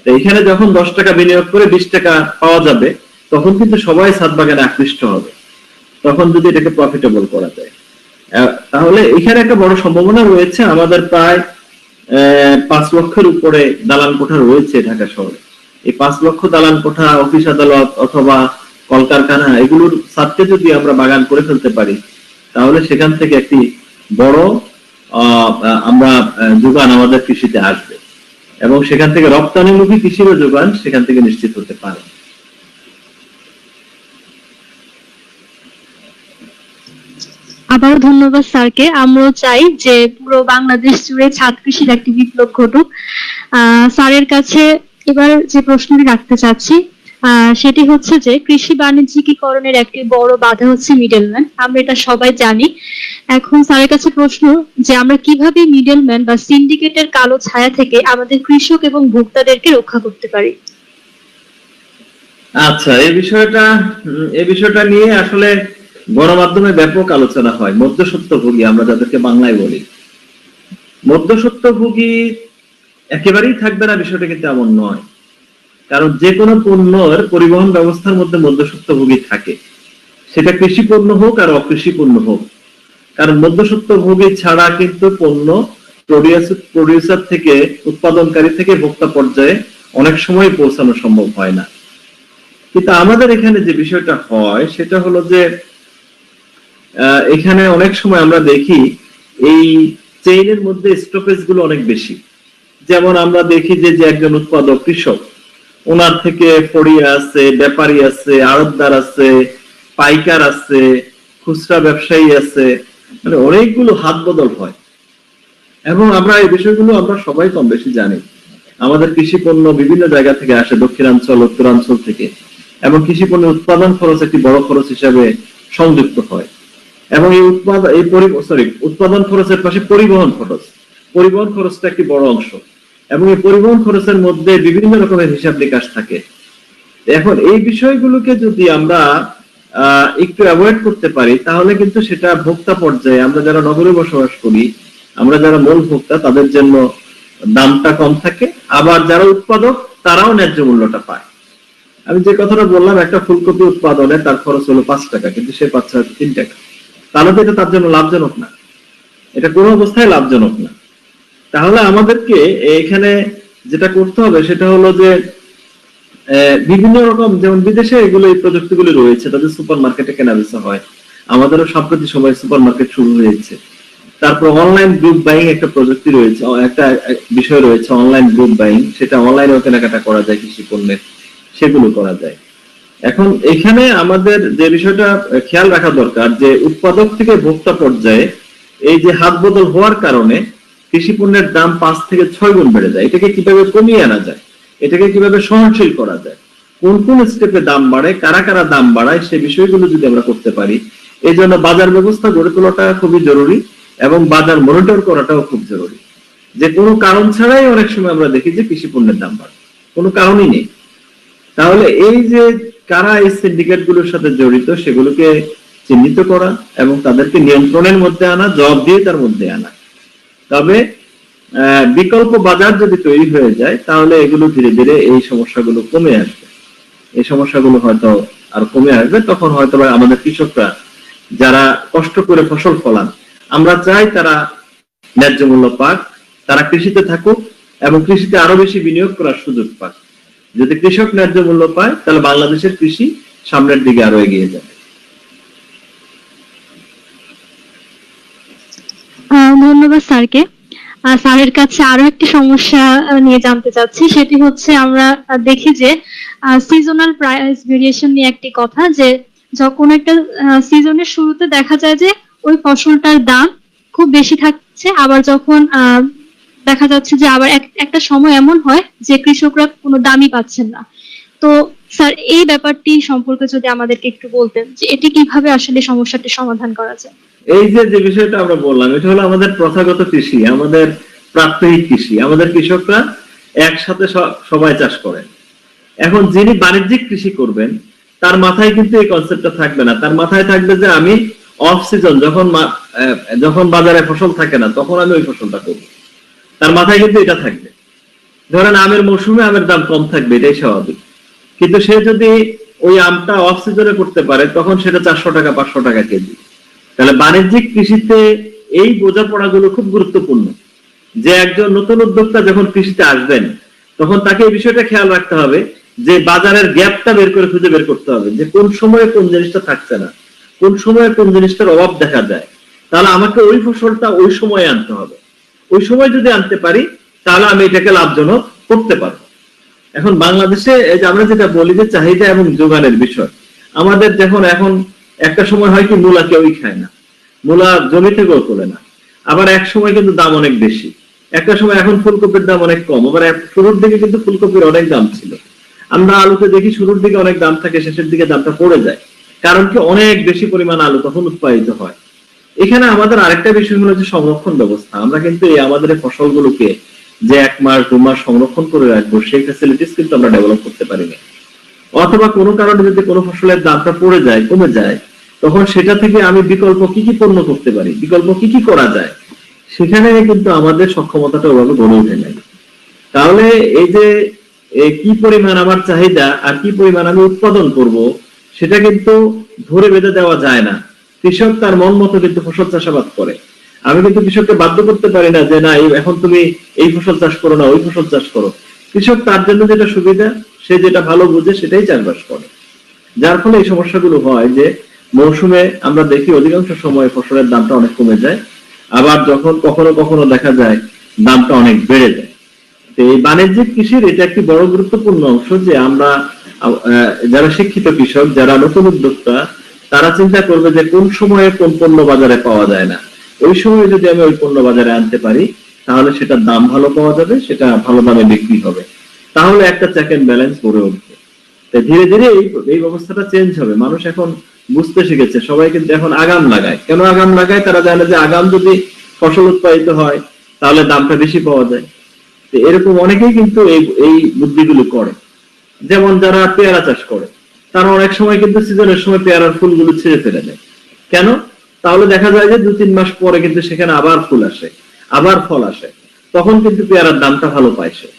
তো এখানে যখন 10 টাকা বিনিয়োগ করে 20 টাকা পাওয়া যাবে, তখন কিন্তু সবাই ছাদ বাগানে আকৃষ্ট হবে, তখন যদি এটাকে প্রফিটেবল করা যায়। তাহলে এখানে একটা বড় সম্ভাবনা রয়েছে। আমাদের প্রায় 5 লক্ষের উপরে দালান কোঠা রয়েছে ঢাকা শহরে। এই 5 লক্ষ দালান কোঠা, অফিস আদালত অথবা কলকারখানা, এগুলোর ছাদকে যদি আমরা বাগান করে ফেলতে পারি, তাহলে সেখান থেকে একটি বড় আমরা যোগান আমাদের কৃষিতে আসবে এবং সেখান থেকে রপ্তানিমুখী কৃষিরও যোগান সেখান থেকে নিশ্চিত হতে পারে। আবারও ধন্যবাদ স্যারকে। আমরাও চাই যে পুরো বাংলাদেশ জুড়ে ছাদ কৃষির একটি বিপ্লব ঘটুক। স্যারের কাছে এবার যে প্রশ্নটি রাখতে চাচ্ছি, সেটি হচ্ছে যে কৃষি বাণিজ্যিকীকরণের একটি বড় বাধা হচ্ছে মিডলম্যান, আমরা এটা সবাই জানি। এখন স্যারের কাছে প্রশ্ন যে আমরা কিভাবে মিডলম্যান বা সিন্ডিকেটের কালো ছায়া থেকে আমাদের কৃষক এবং ভোক্তাদেরকে রক্ষা করতে পারি? আচ্ছা, এই বিষয়টা নিয়ে আসলে গণমাধ্যমে ব্যাপক আলোচনা হয়। মধ্যস্বত্বভোগী আমরা যাদেরকে বাংলায় বলি, মধ্যস্বত্বভোগী একেবারেই থাকবে না বিষয়টা কিন্তু এমন নয়। কারণ যে কোনো পণ্যের পরিবহন ব্যবস্থার মধ্যে মধ্যস্বত্বভোগী থাকে, সেটা কৃষি পণ্য হোক আর অকৃষি পণ্য হোক। কারণ মধ্যস্বত্বভোগী ছাড়া কিন্তু পণ্য প্রডিউসার থেকে, উৎপাদনকারী থেকে ভোক্তা পর্যায়ে অনেক সময় পৌঁছানো সম্ভব হয় না। কিন্তু আমাদের এখানে যে বিষয়টা হয় সেটা হলো যে এখানে অনেক সময় আমরা দেখি এই চেইনের মধ্যে স্টপেজ গুলো অনেক বেশি। যেমন আমরা দেখি যে একজন উৎপাদক কৃষক, ওনার থেকে ফড়িয়া আছে, ব্যাপারী আছে, আড়তদার আছে, পাইকার আছে, খুচরা ব্যবসায়ী আছে, মানে অনেকগুলো হাত বদল হয়। এবং আমরা এই বিষয়গুলো আমরা সবাই কম বেশি জানি। আমাদের কৃষি পণ্য বিভিন্ন জায়গা থেকে আসে, দক্ষিণাঞ্চল, উত্তরাঞ্চল থেকে, এবং কৃষি পণ্যের উৎপাদন খরচ একটি বড় খরচ হিসাবে সংযুক্ত হয়। এবং এই উৎপাদন খরচের পাশে পরিবহন খরচটা একটি বড় অংশ। এবং এই পরিবহন খরচের মধ্যে বিভিন্ন রকমের হিসাব নিকাশ থাকে। এখন এই বিষয়গুলোকে যদি আমরা একটু অ্যাভয়েড করতে পারি, তাহলে কিন্তু সেটা ভোক্তা পর্যায়ে, আমরা যারা নগরে বসবাস করি, আমরা যারা মূল ভোক্তা, তাদের জন্য দামটা কম থাকে, আবার যারা উৎপাদক তারাও ন্যায্য মূল্যটা পায়। আমি যে কথাটা বললাম, একটা ফুলকপি উৎপাদনে তার খরচ হলো 5 টাকা, কিন্তু সে পাচ্ছে হয়তো 3 টাকা, তাহলে তো এটা তার জন্য লাভজনক না, এটা কোনো অবস্থায় লাভজনক না। তাহলে আমাদেরকে এখানে যেটা করতে হবে সেটা হলো যে বিভিন্ন রকম, যেমন বিদেশে এগুলো, এই প্রযুক্তিগুলি রয়েছে, তাদের সুপার মার্কেটে কেনা বেচা হয়। আমাদেরও সাম্প্রতিক সময় সুপার মার্কেট শুরু হয়েছে। তারপর অনলাইন গ্রুপ বাইং একটা প্রযুক্তি রয়েছে, একটা বিষয় রয়েছে অনলাইন গ্রুপ বাইং, সেটা অনলাইনেও কেনাকাটা করা যায়, কৃষি পণ্যের সেগুলো করা যায়। এখন এখানে আমাদের যে বিষয়টা খেয়াল রাখা দরকার, যে উৎপাদক থেকে ভোক্তা পর্যায়ে এই যে হাত বদল হওয়ার কারণে কৃষি পণ্যের দাম 5 থেকে 6 গুণ বেড়ে যায়। এটাকে কিভাবে কমিয়ে আনা যায়, এটাকে কিভাবে সহনশীল করা যায়, কোন কোন স্টেপে দাম বাড়ে, কারা কারা দাম বাড়ায়, সে বিষয়গুলো যদি আমরা করতে পারি, এই জন্য বাজার ব্যবস্থা গড়ে তোলাটা খুবই জরুরি, এবং বাজার মনিটর করাটাও খুব জরুরি। যে কোনো কারণ ছাড়াই অনেক সময় আমরা দেখি যে কৃষি পণ্যের দাম বাড়ে, কোনো কারণই নেই। তাহলে এই যে কারা এই সিন্ডিকেট গুলোর সাথে জড়িত, সেগুলোকে চিহ্নিত করা এবং তাদেরকে নিয়ন্ত্রণের মধ্যে আনা, জবাবদিহিতার মধ্যে আনা। তবে বিকল্প বাজার যদি তৈরি হয়ে যায়, তাহলে এগুলো ধীরে ধীরে এই সমস্যাগুলো কমে আসবে। এই সমস্যাগুলো হয়তো আর কমে আসবে। তখন হয়তো আমাদের কৃষকরা যারা কষ্ট করে ফসল ফলান, আমরা চাই তারা ন্যায্য মূল্য পাক, তারা কৃষিতে থাকুক এবং কৃষিতে আরো বেশি বিনিয়োগ করার সুযোগ পাক। যদি কৃষক ন্যায্য মূল্য পায়, তাহলে বাংলাদেশের কৃষি সামনের দিকে আরো এগিয়ে যাবে। ধন্যবাদ স্যারকে। স্যারের কাছে আরো একটি সমস্যা নিয়ে জানতে চাচ্ছি, সেটি হচ্ছে আমরা দেখি যে সিজনাল প্রাইস ভেরিয়েশন নিয়ে একটি কথা, যে যখন একটা সিজনের শুরুতে দেখা যায় যে ওই ফসলটার দাম খুব বেশি থাকছে, আবার যখন দেখা যাচ্ছে যে আবার একটা সময় এমন হয় যে কৃষকরা কোনো দামই পাচ্ছেন না। তো স্যার, এই ব্যাপারটি সম্পর্কে যদি আমাদেরকে একটু বলতেন যে এটি কিভাবে আসলে সমস্যাটি সমাধান করা যায়। এই যে বিষয়টা আমরা বললাম, এটা হলো আমাদের প্রথাগত কৃষি, আমাদের প্রাত্যহিক কৃষি। আমাদের কৃষকরা একসাথে সবাই চাষ করেন। এখন যিনি বাণিজ্যিক কৃষি করবেন, তার মাথায় কিন্তু এই কনসেপ্টটা থাকবে না। তার মাথায় থাকবে যে আমি অফ সিজন, যখন বাজারে ফসল থাকে না, তখন আমি ওই ফসলটা করব। তার মাথায় কিন্তু এটা থাকবে। ধরেন আমের মৌসুমে আমের দাম কম থাকবে, এটাই স্বাভাবিক। কিন্তু সে যদি ওই আমটা অফ সিজনে করতে পারে, তখন সেটা 400 টাকা 500 টাকা কেজি। তাহলে বাণিজ্যিক কৃষিতে এই বোঝাপড়াগুলো খুব গুরুত্বপূর্ণ। যে একজন নতুন উদ্যোক্তা যখন কৃষিতে আসবেন, তখন তাকে এই বিষয়টা খেয়াল রাখতে হবে যে বাজারের গ্যাপটা খুঁজে বের করতে হবে, যে কোন সময়ে কোন জিনিসটা থাকছে না, কোন সময়ে কোন জিনিসটার অভাব দেখা যায়। তাহলে আমাকে ওই ফসলটা ওই সময়ে আনতে হবে। ওই সময় যদি আনতে পারি, তাহলে আমি এটাকে লাভজনক করতে পারবো। এখন বাংলাদেশে এই যে আমরা যেটা বলি যে চাহিদা এবং যোগানের বিষয়, আমাদের এখন একটা সময় হয় কি, মূলা কেউই খায় না, মূলা জমি থেকেও তোলে না। আবার এক সময় কিন্তু দাম অনেক বেশি, একটা সময় এখন ফুলকপির দাম অনেক কম, আবার শুরুর দিকে কিন্তু ফুলকপির অনেক দাম ছিল। আমরা আলুতে দেখি শুরুর দিকে অনেক দাম থাকে, শেষের দিকে দামটা পড়ে যায়, কারণ কি অনেক বেশি পরিমাণ আলু তখন উৎপাদিত হয়। এখানে আমাদের আরেকটা বিষয় হলো যে সংরক্ষণ ব্যবস্থা। আমরা কিন্তু এই আমাদের এই ফসলগুলোকে যে 1 মাস 2 মাস সংরক্ষণ করে রাখবো সেই ফ্যাসিলিটিস কিন্তু আমরা ডেভেলপ করতে পারি না। অথবা কোনো কারণে যদি কোনো ফসলের দামটা পড়ে যায়, কমে যায়, তখন সেটা থেকে আমি বিকল্প কি কি পণ্য করতে পারি, বিকল্প কি কি করা যায়, সেখানে কিন্তু আমাদের সক্ষমতাটা ওভাবে গড়ে ওঠে নাই। তাহলে এই যে কি পরিমাণ আমার চাহিদা আর কি পরিমাণ আমি উৎপাদন করব, সেটা কিন্তু ধরে বেঁধে দেওয়া যায় না। কৃষক তার মন মতো কিন্তু ফসল চাষাবাদ করে। আমি কিন্তু কৃষককে বাধ্য করতে পারি না যে না এখন তুমি এই ফসল চাষ করো না ওই ফসল চাষ করো। কৃষক তার জন্য যেটা সুবিধা, সে যেটা ভালো বুঝে সেটাই চাষবাস করে। যার ফলে এই সমস্যাগুলো হয় যে মৌসুমে আমরা দেখি অধিকাংশ সময় ফসলের দামটা অনেক কমে যায়, আবার যখন কখনো কখনো দেখা যায় দামটা অনেক বেড়ে যায়। তো এই বাণিজ্যিক কৃষির এটা একটি বড় গুরুত্বপূর্ণ অংশ যে আমরা যারা শিক্ষিত কৃষক, যারা নতুন উদ্যোক্তা, তারা চিন্তা করবে যে কোন সময়ে কোন পণ্য বাজারে পাওয়া যায় না, ওই সময় যদি আমি ওই পণ্য বাজারে আনতে পারি তাহলে সেটার দাম ভালো পাওয়া যাবে, সেটা ভালো দামে বিক্রি হবে, তাহলে একটা চেক এন্ড ব্যালেন্স গড়ে উঠবে। ধীরে ধীরে এই ব্যবস্থাটা চেঞ্জ হবে। মানুষ এখন বুঝতে শিখেছে, সবাই কিন্তু এখন আগাম লাগায়। কেন আগাম লাগায়? তারা জানে যে আগাম যদি ফসল উৎপাদিত হয় তাহলে দামটা বেশি পাওয়া যায়। এরকম অনেকেই কিন্তু এই বুদ্ধিগুলো করে। যেমন যারা পেয়ারা চাষ করে, তারা অনেক সময় কিন্তু সিজনের সময় পেয়ারার ফুলগুলো ছিঁড়ে ফেলে দেয়। কেন? তাহলে দেখা যায় যে 2-3 মাস পরে কিন্তু সেখানে আবার ফুল আসে, আবার ফল আসে, তখন কিন্তু পেয়ারার দামটা ভালো পায় সে।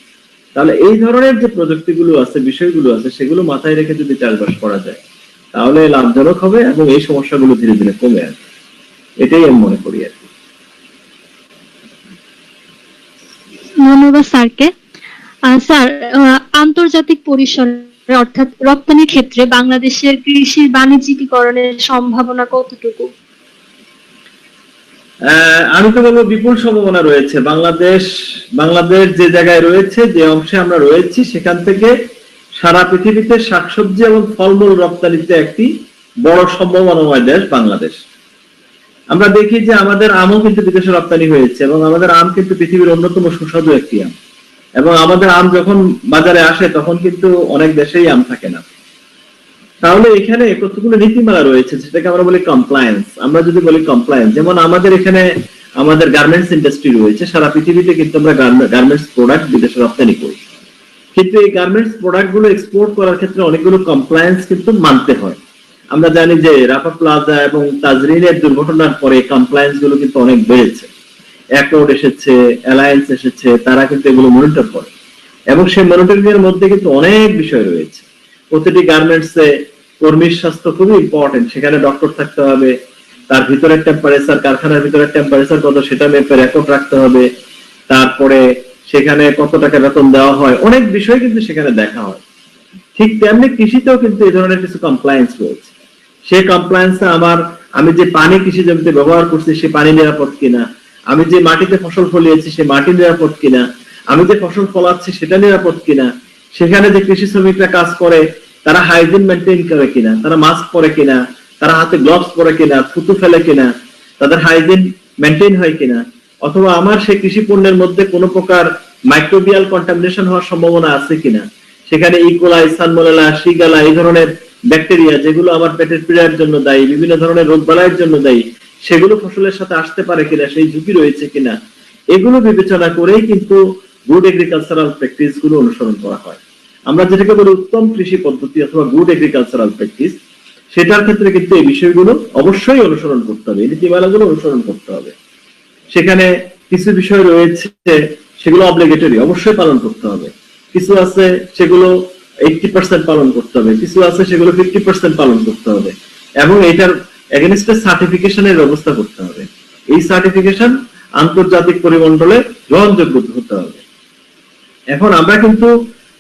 তাহলে এই ধরনের যে প্রযুক্তিগুলো আছে, বিষয়গুলো আছে, সেগুলো মাথায় রেখে যদি চাষবাস করা যায় তাহলে লাভজনক হবে এবং এই সমস্যাগুলো ধীরে ধীরে কমে আসবে। এটাই আমি মনে করি আর কি। ধন্যবাদ স্যারকে। স্যার, আন্তর্জাতিক পরিসরে অর্থাৎ রপ্তানির ক্ষেত্রে বাংলাদেশের কৃষির বাণিজ্যিকীকরণের সম্ভাবনা কতটুকু? আমি তো বলবো বিপুল সম্ভাবনা রয়েছে। বাংলাদেশ যে জায়গায় রয়েছে, যে অংশে আমরা রয়েছি, সেখান থেকে সারা পৃথিবীতে শাকসবজি এবং ফলমূল রপ্তানিতে একটি বড় সম্ভাবনাময় দেশ বাংলাদেশ। আমরা দেখি যে আমাদের আমও কিন্তু বিদেশে রপ্তানি হয়েছে এবং আমাদের আম কিন্তু পৃথিবীর অন্যতম সুস্বাদু একটি আম। এবং আমাদের আম যখন বাজারে আসে তখন কিন্তু অনেক দেশেই আম থাকে না। তাহলে এখানে কতগুলো নীতিমালা রয়েছে যেটাকে আমরা বলি কমপ্লায়েন্স। আমরা যদি বলি কমপ্লায়েন্স, যেমন আমাদের এখানে আমাদের গার্মেন্টস ইন্ডাস্ট্রি রয়েছে, সারা পৃথিবীতে কিন্তু আমরা গার্মেন্টস প্রোডাক্ট বিদেশে রপ্তানি করি। কিন্তু এই গার্মেন্টস প্রোডাক্ট গুলো এক্সপোর্ট করার ক্ষেত্রে অনেকগুলো কমপ্লায়েন্স কিন্তু মানতে হয়। আমরা জানি যে রাফা প্লাজা এবং তাজরিনের দুর্ঘটনার পরে কমপ্লায়েন্স গুলো কিন্তু অনেক বেড়েছে। অ্যাকর্ড এসেছে, অ্যালায়েন্স এসেছে, তারা কিন্তু এগুলো মনিটর করে এবং সেই মনিটরিং এর মধ্যে কিন্তু অনেক বিষয় রয়েছে। প্রতিটি গার্মেন্টসে কর্মীর স্বাস্থ্য খুবই ইম্পর্টেন্ট। সেখানে ডক্টর থাকতে হবে, তার ভিতরের টেম্পারেচার, কারখানার ভিতরের টেম্পারেচার কত সেটা মেপে রেকর্ড রাখতে হবে, তারপরে সেখানে কত টাকা বেতন দেওয়া হয়, অনেক বিষয় কিন্তু সেখানে দেখা হয়। ঠিক তেমনি কৃষিতেও কিন্তু এই ধরনের কিছু কমপ্লায়েন্স রয়েছে। সেই কমপ্লায়েন্স আমি যে পানি কৃষি জমিতে ব্যবহার করছি সে পানি নিরাপদ কিনা, আমি যে মাটিতে ফসল ফলিয়েছি সে মাটি নিরাপদ কিনা, আমি যে ফসল ফলাচ্ছি সেটা নিরাপদ কিনা, সেখানে যে কৃষি শ্রমিকরা কাজ করে তারা হাইজিন মেনটেন করে কিনা, তারা মাস্ক পরে কিনা, তারা হাতে গ্লাভস পরে কিনা, থুতু ফেলে কিনা, তাদের হাইজিন মেনটেন হয় কিনা, অথবা আমার সেই কৃষি পণ্যের মধ্যে কোনো প্রকার মাইক্রোবিয়াল কন্টামিনেশন হওয়ার সম্ভাবনা আছে কিনা, সেখানে ইকোলাই, সালমোনেলা, শিগালা এই ধরনের ব্যাকটেরিয়া যেগুলো আমার পেটের পীড়ার জন্য দায়ী, বিভিন্ন ধরনের রোগ বালাইয়ের জন্য দায়ী, সেগুলো ফসলের সাথে আসতে পারে কিনা, সেই ঝুঁকি রয়েছে কিনা, এগুলো বিবেচনা করেই কিন্তু গুড এগ্রিকালচারাল প্র্যাকটিস গুলো অনুসরণ করা হয়। আমরা যেটাকে বলি উত্তম কৃষি পদ্ধতি অথবা গুড এগ্রিকালচারাল প্র্যাকটিস, সেটার ক্ষেত্রে কিন্তু এই বিষয়গুলো অবশ্যই অনুসরণ করতে হবে, এই নীতিমালাগুলো অনুসরণ করতে হবে। সেখানে কিছু বিষয় রয়েছে সেগুলো অবলিগেটরি, অবশ্যই পালন করতে হবে। কিছু আছে সেগুলো 80% পালন করতে হবে, কিছু আছে সেগুলো 50% পালন করতে হবে এবং এটার এগেইনস্টে সার্টিফিকেশনের ব্যবস্থা করতে হবে। এই সার্টিফিকেশন আন্তর্জাতিক পরিমণ্ডলে গ্রহণযোগ্য হতে হবে। এখন আমরা কিন্তু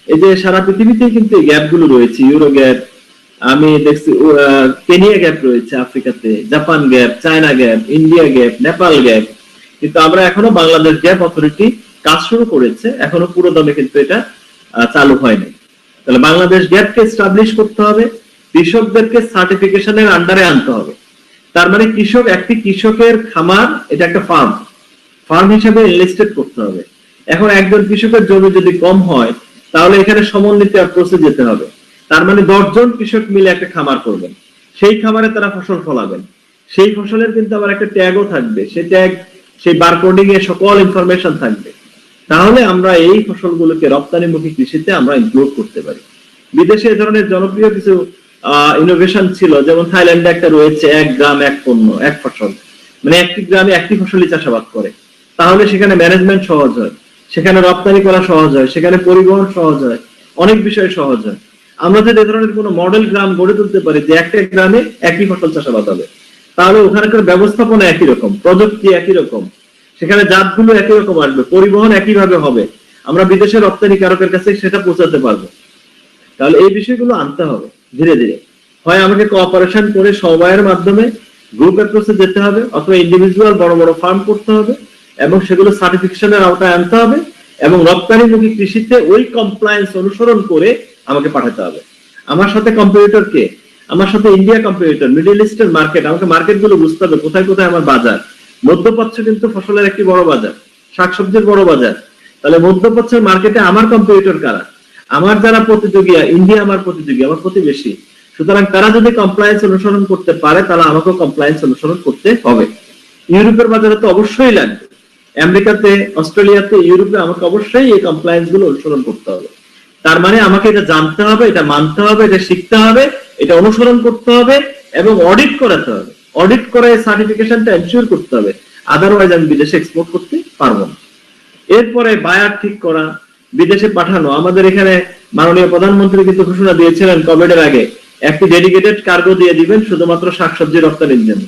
এই যে সারা পৃথিবীতেই কিন্তু এই গ্যাপ গুলো রয়েছে, ইউরো গ্যাপ, আমি দেখছি কেনিয়া গ্যাপ রয়েছে আফ্রিকাতে, Japan gap, China gap, India gap, Nepal gap, কিন্তু আমরা এখনো বাংলাদেশ গ্যাপ অথরিটি কাজ শুরু করেছে, এখনো পুরো দমে কিন্তু এটা চালু হয়নি। তাহলে বাংলাদেশ গ্যাপকে এস্টাবলিশ করতে হবে, কৃষকদেরকে সার্টিফিকেশনের আন্ডারে আনতে হবে। তার মানে একটি কৃষকের খামার, এটা একটা ফার্ম হিসেবে এনলিস্টেড করতে হবে। এখন একজন কৃষকের জমি যদি কম হয় তাহলে এখানে সমন্বিত অ্যাপ্রোচে যেতে হবে। তার মানে 10 জন কৃষক মিলে একটা খামার করবেন, সেই খামারে তারা ফসল ফলাবেন, সেই ফসলের কিন্তু আবার একটা ট্যাগও থাকবে, সেই ট্যাগ, সেই বারকোডিং এ সকল ইনফরমেশন থাকবে। তাহলে আমরা এই ফসলগুলোকে রপ্তানিমুখী কৃষিতে আমরা ইনক্লুড করতে পারি। বিদেশে এই ধরনের জনপ্রিয় কিছু ইনোভেশন ছিল, যেমন থাইল্যান্ডে একটা রয়েছে 1 গ্রাম 1 পণ্য 1 ফসল, মানে একটি গ্রামে একটি ফসলই চাষাবাদ করে। তাহলে সেখানে ম্যানেজমেন্ট সহজ হয়, সেখানে রপ্তানি করা সহজ হয়, সেখানে পরিবহন সহজ হয়, অনেক বিষয় সহজ হয়। আমরা যদি এই ধরনের কোনো মডেল গ্রাম গড়ে তুলতে পারি যে একটা গ্রামে একই ফসল চাষাবাদ হবে, তাহলে ওখানকার ব্যবস্থাপনা একই রকম, প্রযুক্তি একই রকম, সেখানে জাতগুলো একই রকম আসবে, পরিবহন একইভাবে হবে, আমরা বিদেশের রপ্তানিকারকের কাছে সেটা পৌঁছাতে পারবো। তাহলে এই বিষয়গুলো আনতে হবে ধীরে ধীরে। হয় আমাকে কোঅপারেশন করে সমবায়ের মাধ্যমে গ্রুপ অ্যাপ্রোচে যেতে হবে, অথবা ইন্ডিভিজুয়াল বড় বড় ফার্ম করতে হবে এবং সেগুলো সার্টিফিকেশনের আওতায় আনতে হবে, এবং রপ্তানিমুখী কৃষিতে ওই কমপ্লায়েন্স অনুসরণ করে আমাকে পাঠাতে হবে। আমার সাথে কম্পিউটার কে, আমার সাথে ইন্ডিয়া কম্পিউটার, মিডল ইস্টের মার্কেট, আমাকে মার্কেটগুলো বুঝতে হবে কোথায় কোথায় আমার বাজার। মধ্যপ্রাচ্য কিন্তু ফসলের একটি বড় বাজার, শাকসবজির বড় বাজার। তাহলে মধ্যপ্রাচ্যের মার্কেটে আমার কম্পিউটার কারা? আমার যারা প্রতিযোগী, ইন্ডিয়া আমার প্রতিযোগী, আমার প্রতিবেশী। সুতরাং তারা যদি কমপ্লায়েন্স অনুসরণ করতে পারে, তাহলে আমাকেও কমপ্লায়েন্স অনুসরণ করতে হবে। ইউরোপের বাজারে তো অবশ্যই লাগবে, আমেরিকাতে, অস্ট্রেলিয়াতে, ইউরোপে আমাকে অবশ্যই এই কমপ্লায়েন্স গুলো অনুসরণ করতে হবে। তার মানে আমাকে এটা জানতে হবে, এটা মানতে হবে, এটা শিখতে হবে, এটা অনুসরণ করতে হবে এবং অডিট করাতে হবে। অডিট করে সার্টিফিকেশনটা এনশিওর করতে হবে, আদারওয়াইজ আমি বিদেশে এক্সপোর্ট করতে পারবো না। এরপরে বায়ার ঠিক করা, বিদেশে পাঠানো। আমাদের এখানে মাননীয় প্রধানমন্ত্রী কিন্তু ঘোষণা দিয়েছিলেন কোভিডের আগে, একটি ডেডিকেটেড কার্গো দিয়ে দিবেন শুধুমাত্র শাকসবজি রপ্তানির জন্য।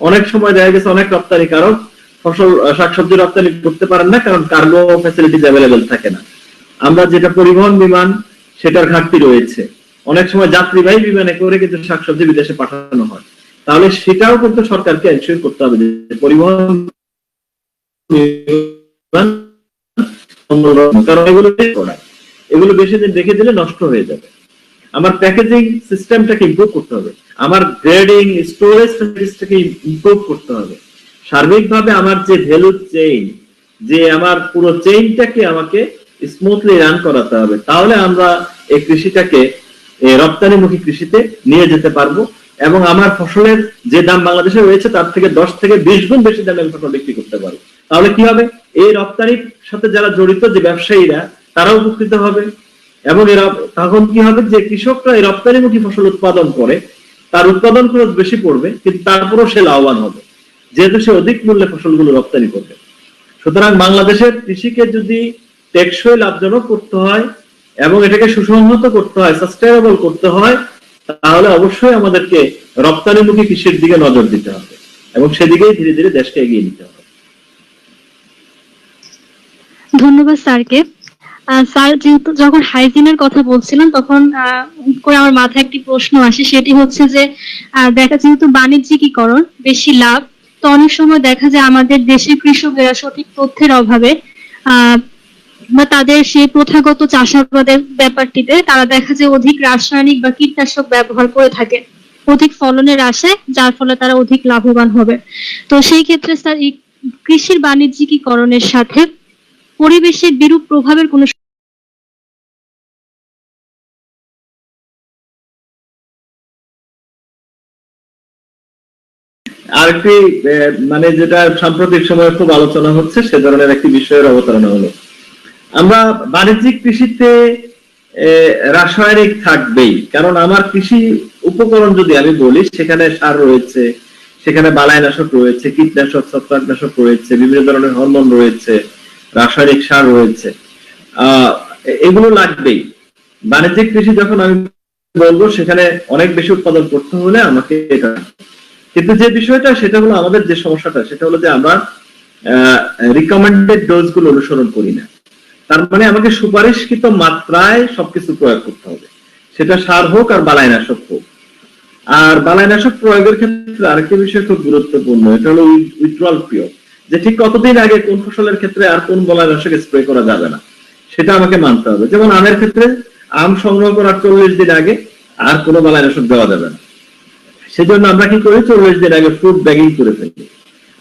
অনেক সময় দেখা গেছে অনেক রপ্তানিকারক ফসল শাকসবজি রপ্তানি করতে পারেন না, কারণ কার্গো ফ্যাসিলিটিস অ্যাভেলেবেল থাকে না। আমরা যেটা পরিবহন বিমান, সেটার ঘাটতি রয়েছে। অনেক সময় যাত্রীবাহী বিমানে করে কিন্তু শাকসবজি বিদেশে পাঠানো হয়। তাহলে সেটাও কিন্তু সরকারকে এনশিওর করতে হবে যে পরিবহন, কারণ এগুলো বেশি দিন রেখে দিলে নষ্ট হয়ে যাবে। আমার প্যাকেজিং সিস্টেমটাকে ইমপ্রুভ করতে হবে, আমার গ্রেডিং স্টোরেজ ফ্যাসিলিটিসটাকে ইমপ্রুভ করতে হবে। সার্বিকভাবে আমার যে ভ্যালু চেইন, যে আমার পুরো চেইনটাকে আমাকে স্মুথলি রান করাতে হবে। তাহলে আমরা এই কৃষিটাকে রপ্তানিমুখী কৃষিতে নিয়ে যেতে পারবো এবং আমার ফসলের যে দাম বাংলাদেশে রয়েছে তার থেকে 10 থেকে 20 গুণ বেশি দামে আমি ফসল বিক্রি করতে পারবো। তাহলে কি হবে? এই রপ্তানির সাথে যারা জড়িত, যে ব্যবসায়ীরা, তারাও উপকৃত হবে। এবং এরা তখন কি হবে, যে কৃষকরা এই রপ্তানিমুখী ফসল উৎপাদন করে, তার উৎপাদন খরচ বেশি পড়বে, কিন্তু তারপরও সে লাভবান হবে, যেহেতু সে অধিক মূল্যে ফসলগুলো রপ্তানি করবে। সুতরাং বাংলাদেশের কৃষিকে যদি টেকসই লাভজনক করতে হয় এবং এটাকে সুসংহত করতে হয়, সাস্টেইনেবল করতে হয়, তাহলে অবশ্যই আমাদেরকে রপ্তানিমুখী কৃষির দিকে নজর দিতে হবে এবং সেদিকেই ধীরে ধীরে দেশকে এগিয়ে নিতে হবে। ধন্যবাদ স্যারকে। স্যার যেহেতু যখন হাইজিনের কথা বলছিলেন, তখন করে আমার মাথায় একটি প্রশ্ন আসে, সেটি হচ্ছে যে দেখা যেহেতু বাণিজ্যিকীকরণ বেশি লাভ, তো অনেক সময় দেখা যায় আমাদের দেশের কৃষকেরা সঠিক তথ্যের অভাবে বা তাদের সেই প্রথাগত চাষাবাদের ব্যাপারটিতে তারা দেখা যায় অধিক রাসায়নিক বা কীটনাশক ব্যবহার করে থাকে অধিক ফলনের আশায়, যার ফলে তারা অধিক লাভবান হবে। তো সেই ক্ষেত্রে স্যার এই কৃষির বাণিজ্যিকীকরণের সাথে পরিবেশের বিরূপ প্রভাবের কোনো আরেকটি মানে যেটা সাম্প্রতিক সময়ে খুব আলোচনা হচ্ছে, সে ধরনের একটি বিষয়ের অবতারণা হলো, আমরা বাণিজ্যিক কৃষিতে রাসায়নিক থাকবেই। কারণ আমার কৃষি উপকরণ যদি আমি বলি, সেখানে সার রয়েছে, সেখানে বালাইনাশক রয়েছে, কীটনাশক, ছত্রাকনাশক রয়েছে, বিভিন্ন ধরনের হরমোন রয়েছে, রাসায়নিক সার রয়েছে, এগুলো লাগবেই। বাণিজ্যিক কৃষি যখন আমি বলবো, সেখানে অনেক বেশি উৎপাদন করতে হলে আমাকে এটা, কিন্তু যে বিষয়টা সেটা হলো, আমাদের যে সমস্যাটা সেটা হলো যে আমরা রিকমেন্ডেড ডোজ গুলো অনুসরণ করি না। তার মানে আমাকে সুপারিশকৃত মাত্রায় সবকিছু প্রয়োগ করতে হবে, সেটা সার হোক আর বালাইনাশক হোক। আর বালাইনাশক প্রয়োগের ক্ষেত্রে আরেকটি বিষয় খুব গুরুত্বপূর্ণ, এটা হলো উইথড্রল পিরিয়ড, যে ঠিক কতদিন আগে কোন ফসলের ক্ষেত্রে আর কোন বালাইনাশক স্প্রে করা যাবে না, সেটা আমাকে মানতে হবে। যেমন আমের ক্ষেত্রে আম সংগ্রহ করার 40 দিন আগে আর কোনো বালাইনাশক দেওয়া যাবে না। সেজন্য আমরা কি করি, 40 দিন আগে ফ্রুট ব্যাগিং করে ফেলি,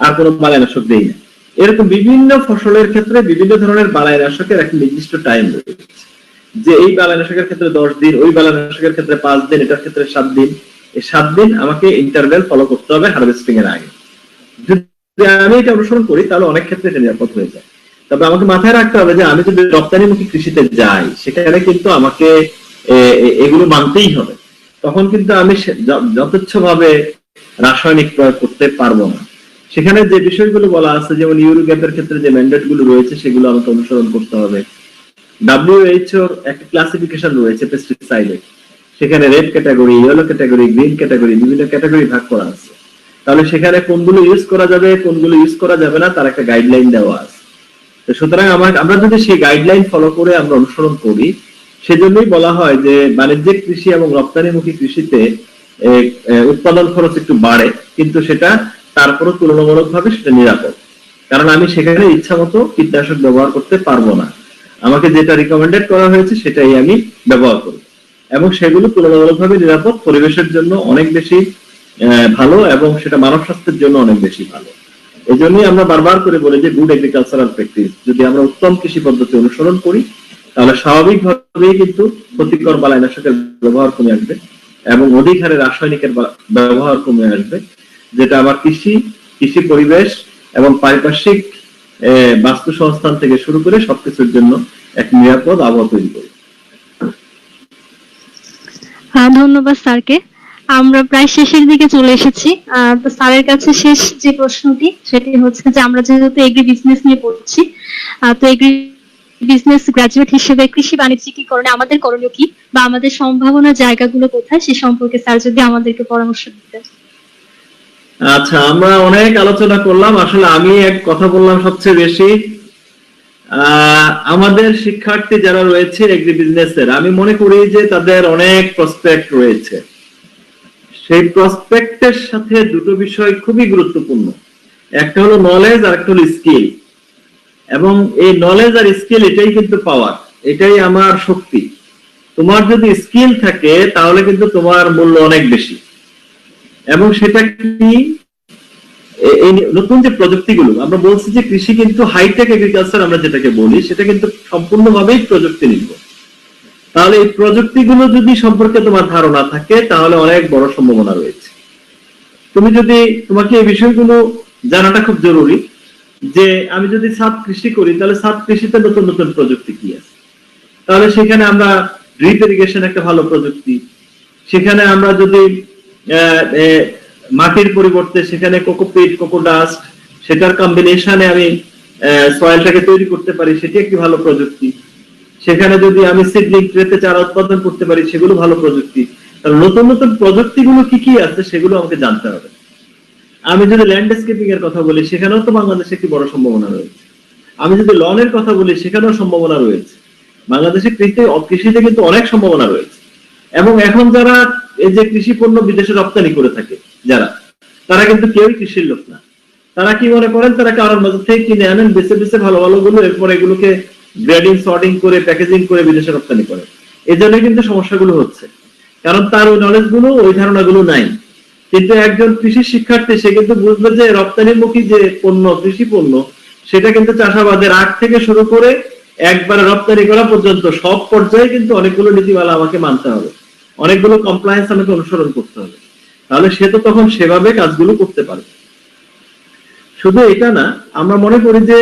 আর কোনো বালাইনাশক দেই না। এরকম বিভিন্ন ফসলের ক্ষেত্রে বিভিন্ন ধরনের বালাইনাশকের একটা নির্দিষ্ট টাইম রয়েছে। যে এই বালানাশকের ক্ষেত্রে 10 দিন, ওই বালানাশকের ক্ষেত্রে 5 দিন, এটার ক্ষেত্রে 7 দিন, এই 7 দিন আমাকে ইন্টারভ্যাল ফলো করতে হবে হারভেস্টিং এর আগে। যদি আমি এটা অনুসরণ করি তাহলে অনেক ক্ষেত্রে এটা নিরাপদ হয়ে যায়। তবে আমাকে মাথায় রাখতে হবে যে আমি যদি রপ্তানিমুখী কৃষিতে যাই সেখানে কিন্তু আমাকে এগুলো মানতেই হবে। তখন কিন্তু আমি যথেচ্ছভাবে রাসায়নিক প্রয়োগ করতে পারবো না। সেখানে যে বিষয়গুলো বলা আছে, যেমন ইউরোগ্যাপের ক্ষেত্রে যে ম্যান্ডেট গুলো রয়েছে সেগুলো আমাকে অনুসরণ করতে হবে। WHO একটা ক্লাসিফিকেশন রয়েছে পেস্টিসাইডের, সেখানে red category, yellow category, green category, বিভিন্ন ক্যাটাগরি ভাগ করা আছে। তাহলে সেখানে কোনগুলো ইউজ করা যাবে, কোনগুলো ইউজ করা যাবে না, তার একটা গাইডলাইন দেওয়া আছে। তো সুতরাং আমরা যদি সেই গাইডলাইন ফলো করে আমরা অনুসরণ করি, সেজন্যই বলা হয় যে বাণিজ্যিক কৃষি এবং রপ্তানিমুখী কৃষিতে উৎপাদন খরচ একটু বাড়ে, কিন্তু সেটা তারপরও তুলনামূলকভাবে সেটা নিরাপদ। কারণ আমি সেখানে ইচ্ছা মতো কীটনাশক ব্যবহার করতে পারবো না, আমাকে যেটা রিকমেন্ডেড করা হয়েছে সেটাই আমি ব্যবহার করব, এবং সেগুলো তুলনামূলকভাবে নিরাপদ, পরিবেশের জন্য অনেক বেশি ভালো, এবং সেটা মানব স্বাস্থ্যের জন্য অনেক বেশি ভালো। এই জন্যই আমরা বারবার করে বলি যে গুড এগ্রিকালচারাল প্র্যাকটিস, যদি আমরা উত্তম কৃষি পদ্ধতি অনুসরণ করি তাহলে স্বাভাবিকভাবেই কিন্তু ক্ষতিকর বালাইনাশকের ব্যবহার কমে আসবে এবং অধিক হারে রাসায়নিকের ব্যবহার কমে আসবে, যেটা আমার কৃষি পরিবেশ এবং পারিপার্শ্বিক বাস্তু সংস্থান থেকে শুরু করে সবকিছুর জন্য এক নিরাপদ আবহাওয়া তৈরি করে। ধন্যবাদ স্যারকে। আমরা প্রায় শেষের দিকে চলে এসেছি। তো স্যারের কাছে শেষ যে প্রশ্নটি সেটি হচ্ছে যে আমরা যেহেতু এগ্রি বিজনেস নিয়ে পড়ছি, তো এগ্রি বিজনেস গ্রাজুয়েট হিসেবে কৃষি বাণিজ্যিকীকরণে আমাদের করণীয় কি বা আমাদের সম্ভাবনার জায়গাগুলো কোথায় সে সম্পর্কে স্যার যদি আমাদেরকে পরামর্শ দিতেন। আচ্ছা, আমরা অনেক আলোচনা করলাম, আসলে আমি এক কথা বললাম সবচেয়ে বেশি। আমাদের শিক্ষার্থী যারা রয়েছে এগ্রি বিজনেসের, আমি মনে করি যে তাদের অনেক প্রসপেক্ট রয়েছে। সেই প্রসপেক্টের সাথে দুটো বিষয় খুবই গুরুত্বপূর্ণ, একটা হলো নলেজ আর একটা হলো স্কিল। এবং এই নলেজ আর স্কিল এটাই কিন্তু পাওয়ার, এটাই আমার শক্তি। তোমার যদি স্কিল থাকে তাহলে কিন্তু তোমার মূল্য অনেক বেশি। এবং সেটা কি, এই নতুন যে প্রযুক্তিগুলো আমরা বলছি যে কৃষি কিন্তু হাইটেক এগ্রিকালচার আমরা যেটাকে বলি, সেটা কিন্তু সম্পূর্ণভাবেই প্রযুক্তি নির্ভর। তাহলে এই প্রযুক্তিগুলো যদি সম্পর্কে তোমার ধারণা থাকে তাহলে অনেক বড় সম্ভাবনা রয়েছে। তোমাকে এই বিষয়গুলো জানাটা খুব জরুরি, যে আমি যদি ছাদ কৃষি করি তাহলে ছাদ কৃষিতে নতুন নতুন প্রযুক্তি কি আছে। তাহলে সেখানে আমরা ড্রিপ ইরিগেশন একটা ভালো প্রযুক্তি, সেখানে আমরা যদি মাটির পরিবর্তে সেখানে কোকোপিট, কোকোডাস্ট, সেটার কম্বিনেশনে আমি সয়েলটাকে তৈরি করতে পারি, সেটি একটি ভালো প্রযুক্তি। সেখানে যদি আমি সিডলিং ট্রেতে চারা উৎপাদন করতে পারি, সেগুলো ভালো প্রযুক্তি। তাহলে নতুন নতুন প্রযুক্তিগুলো কি কি আছে সেগুলো আমাকে জানতে হবে। আমি যদি ল্যান্ডস্কেপিং এর কথা বলি, সেখানেও তো বাংলাদেশে একটি বড় সম্ভাবনা রয়েছে। আমি যদি লনের কথা বলি, সেখানেও সম্ভাবনা রয়েছে। বাংলাদেশে কৃষিতে কিন্তু অনেক সম্ভাবনা রয়েছে। এবং এখন যারা এই যে কৃষি পণ্য বিদেশে রপ্তানি করে থাকে তারা কিন্তু কেউই কৃষির লোক না। তারা কি মনে করেন, তারা কারোর বাজার থেকে কিনে আনেন, বেছে বেছে ভালো ভালো গুলো, এরপর এগুলোকে গ্রেডিং, সর্টিং করে, প্যাকেজিং করে বিদেশে রপ্তানি করে। এই জন্য কিন্তু সমস্যাগুলো হচ্ছে, কারণ তার ওই নলেজ গুলো, ওই ধারণাগুলো নাই। কিন্তু একজন কৃষি শিক্ষার্থী সে কিন্তু বুঝবে যে রপ্তানিমুখী যে পণ্য, কৃষি পণ্য, সেটা কিন্তু চাষাবাদের আগ থেকে শুরু করে একবারে রপ্তানি করা পর্যন্ত সব পর্যায়ে কিন্তু অনেকগুলো নীতিমালা আমাকে মানতে হবে, অনেকগুলো কমপ্লায়েন্স আমাকে অনুসরণ করতে হবে। তাহলে সে তো তখন সেভাবে কাজগুলো করতে পারবে। শুধু এটা না, আমরা মনে করি যে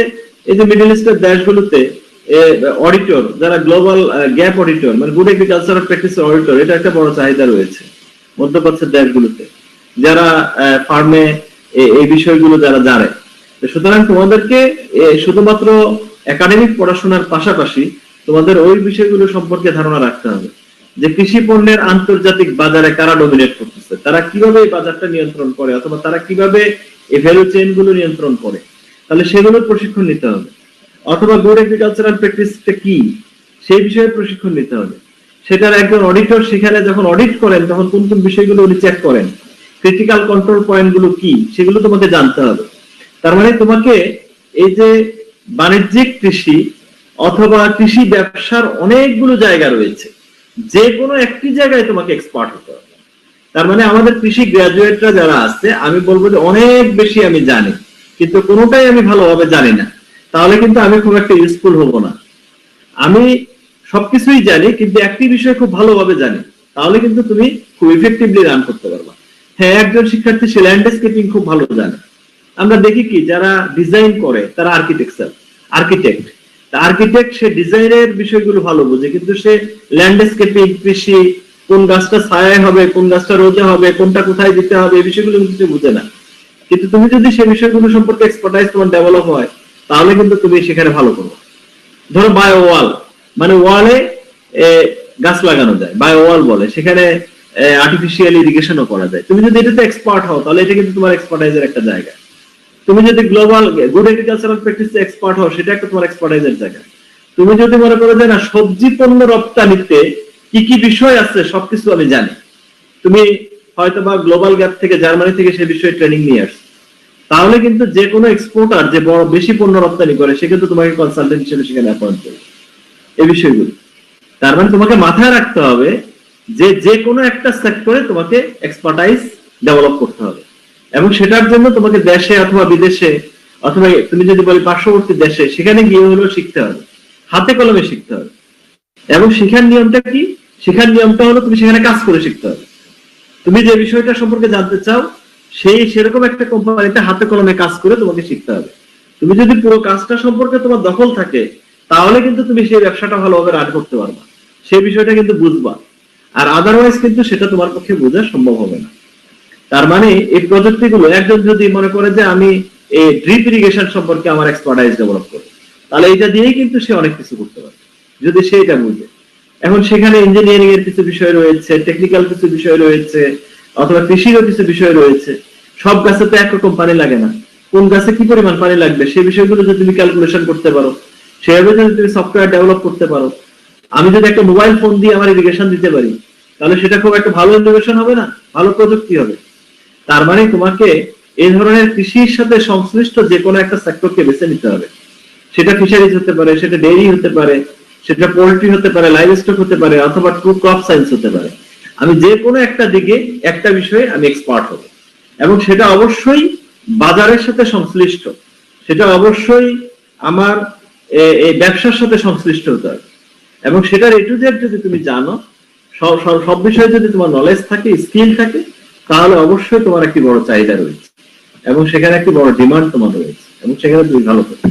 এই যে মিডল ইস্টের দেশগুলোতে অডিটর, যারা গ্লোবাল গ্যাপ অডিটর, মানে গুড এগ্রিকালচারাল প্র্যাকটিস অডিটর, এটা একটা বড় চাহিদা রয়েছে মধ্যপ্রাচ্যের দেশগুলোতে, যারা ফার্মে এই বিষয়গুলো যারা জানে। সুতরাং তোমাদেরকে শুধুমাত্র একাডেমিক পড়াশোনার পাশাপাশি তোমাদের ওই বিষয়গুলো সম্পর্কে ধারণা রাখতে হবে, যে কৃষি পণ্যের আন্তর্জাতিক বাজারে কারা ডমিনেট করতেছে, তারা কিভাবে এই বাজারটা নিয়ন্ত্রণ করে, অথবা তারা কিভাবে এই ভ্যালু চেইন গুলো নিয়ন্ত্রণ করে। তাহলে সেগুলোর প্রশিক্ষণ নিতে হবে। অথবা গুড এগ্রিকালচারাল প্র্যাকটিসটা কি সেই বিষয়ে প্রশিক্ষণ নিতে হবে। সেটার একজন অডিটর সেখানে যখন অডিট করেন তখন কোন কোন বিষয়গুলো উনি চেক করেন, ক্রিটিক্যাল কন্ট্রোল পয়েন্ট গুলো কি, সেগুলো তোমাকে জানতে হবে। তার মানে তোমাকে এই যে বাণিজ্যিক কৃষি অথবা কৃষি ব্যবসার অনেকগুলো জায়গা রয়েছে, যে কোনো একটি জায়গায় তোমাকে এক্সপার্ট হতে হবে। তার মানে আমাদের কৃষি গ্রাজুয়েটরা যারা আছে, আমি বলবো যে অনেক বেশি আমি জানি কিন্তু কোনোটাই আমি ভালোভাবে জানি না, তাহলে কিন্তু আমি খুব একটা ইউজফুল হব না। আমি সবকিছুই জানি কিন্তু একটি বিষয় খুব ভালোভাবে জানি, তাহলে কিন্তু তুমি খুব ইফেক্টিভলি রান করতে পারবা। হ্যাঁ, একজন শিক্ষার্থী সে ল্যান্ডস্কেপিং খুব ভালো জানে, আমরা দেখি কি যারা ডিজাইন করে তারা আর্কিটেক্ট সে ডিজাইনের বিষয়গুলো ভালো বোঝে, কিন্তু সে ল্যান্ডস্কেপিং, কৃষি, কোন গাছটা ছায়ায় হবে, কোন গাছটা রোদে হবে, কোনটা কোথায় দিতে হবে, এই বিষয়গুলো কিন্তু বুঝে না। কিন্তু তুমি যদি সেই বিষয়গুলো সম্পর্কে এক্সপার্টাইজ তোমার ডেভেলপ হয়, তাহলে কিন্তু তুমি সেখানে ভালো করবে। ধরো বায়ো ওয়াল, মানে ওয়ালে গাছ লাগানো যায়, বায়ো ওয়াল বলে, সেখানে আর্টিফিশিয়াল ইরিগেশনও করা যায়। তুমি যদি এটাতে এক্সপার্ট হও, তাহলে এটা কিন্তু তোমার এক্সপার্টাইজের একটা জায়গা। তুমি যদি গ্লোবাল গুড এগ্রিকালচারাল প্র্যাকটিসে এক্সপার্ট হও, সেটা একটা তোমার এক্সপার্টাইজের জায়গা। তুমি যদি মনে করো যে না, সবজি পণ্য রপ্তানিতে কি কি বিষয় আছে সবকিছু আমি জানি, তুমি হয়তো বা গ্লোবাল গ্যাপ থেকে, জার্মানি থেকে সেই বিষয়ে ট্রেনিং নিয়ে আসছো, তাহলে কিন্তু যে কোনো এক্সপোর্টার যে বড় বেশি পণ্য রপ্তানি করে, সে কিন্তু তোমাকে কনসালটেন্ট হিসেবে সেখানে অ্যাপয়েন্ট করবে এই বিষয়গুলো। তার মানে তোমাকে মাথায় রাখতে হবে যে যে কোনো একটা সেক্টরে তোমাকে এক্সপার্টাইজ ডেভেলপ করতে হবে, এবং সেটার জন্য তোমাকে দেশে অথবা বিদেশে, অথবা তুমি যদি বলি পার্শ্ববর্তী দেশে, সেখানে গিয়ে হলেও শিখতে হবে, হাতে কলমে শিখতে হবে। এবং শিখার নিয়মটা কি? শিখার নিয়মটা হলো তুমি সেখানে কাজ করে শিখতে হবে। তুমি যে বিষয়টা সম্পর্কে জানতে চাও, সেরকম একটা কোম্পানিতে হাতে কলমে কাজ করে তোমাকে শিখতে হবে। তুমি যদি পুরো কাজটা সম্পর্কে তোমার দখল থাকে, তাহলে কিন্তু তুমি সেই ব্যবসাটা ভালোভাবে রান করতে পারবা, সেই বিষয়টা কিন্তু বুঝবা। আর আদারওয়াইজ কিন্তু সেটা তোমার পক্ষে বোঝা সম্ভব হবে না। তার মানে এই প্রযুক্তিগুলো, একজন যদি মনে করে যে আমি এই ড্রিপ ইরিগেশন সম্পর্কে আমার এক্সপার্টাইজ ডেভেলপ করব, তাহলে এটা দিয়েই কিন্তু সে অনেক কিছু করতে পারে, যদি সে এটা বুঝে। এখন সেখানে ইঞ্জিনিয়ারিং এর কিছু বিষয় রয়েছে, টেকনিক্যাল কিছু বিষয় রয়েছে, অথবা কৃষিরও কিছু বিষয় রয়েছে। সব গাছে তো একরকম পানি লাগে না, কোন গাছে কি পরিমাণ পানি লাগবে সেই বিষয়গুলো যদি তুমি ক্যালকুলেশন করতে পারো, সেভাবে যদি তুমি সফটওয়্যার ডেভেলপ করতে পারো। আমি যদি একটা মোবাইল ফোন দিয়ে আমার ইরিগেশন দিতে পারি, তাহলে সেটা খুব একটা ভালো ইনোভেশন হবে না, ভালো প্রযুক্তি হবে। তার মানে তোমাকে এই ধরনের কৃষির সাথে সংশ্লিষ্ট যে কোনো একটা সেক্টরকে বেছে নিতে হবে। সেটা ফিশারিজ হতে পারে, সেটা ডেইরি হতে পারে, সেটা পোল্ট্রি হতে পারে, লাইভ স্টক হতে পারে, অথবা ট্রু ক্রপ সায়েন্স হতে পারে। আমি যে কোনো একটা দিকে, একটা বিষয়ে আমি এক্সপার্ট হব, এবং সেটা অবশ্যই বাজারের সাথে সংশ্লিষ্ট, সেটা অবশ্যই আমার এই ব্যবসার সাথে সংশ্লিষ্ট হতে হবে। এবং সেটার এ টু জেড যদি তুমি জানো, সব বিষয়ে যদি তোমার নলেজ থাকে, স্কিল থাকে, তাহলে অবশ্যই তোমার একটি বড় চাহিদা রয়েছে, এবং সেখানে একটি বড় ডিমান্ড তোমার রয়েছে, এবং সেখানে তুমি ভালো করবে।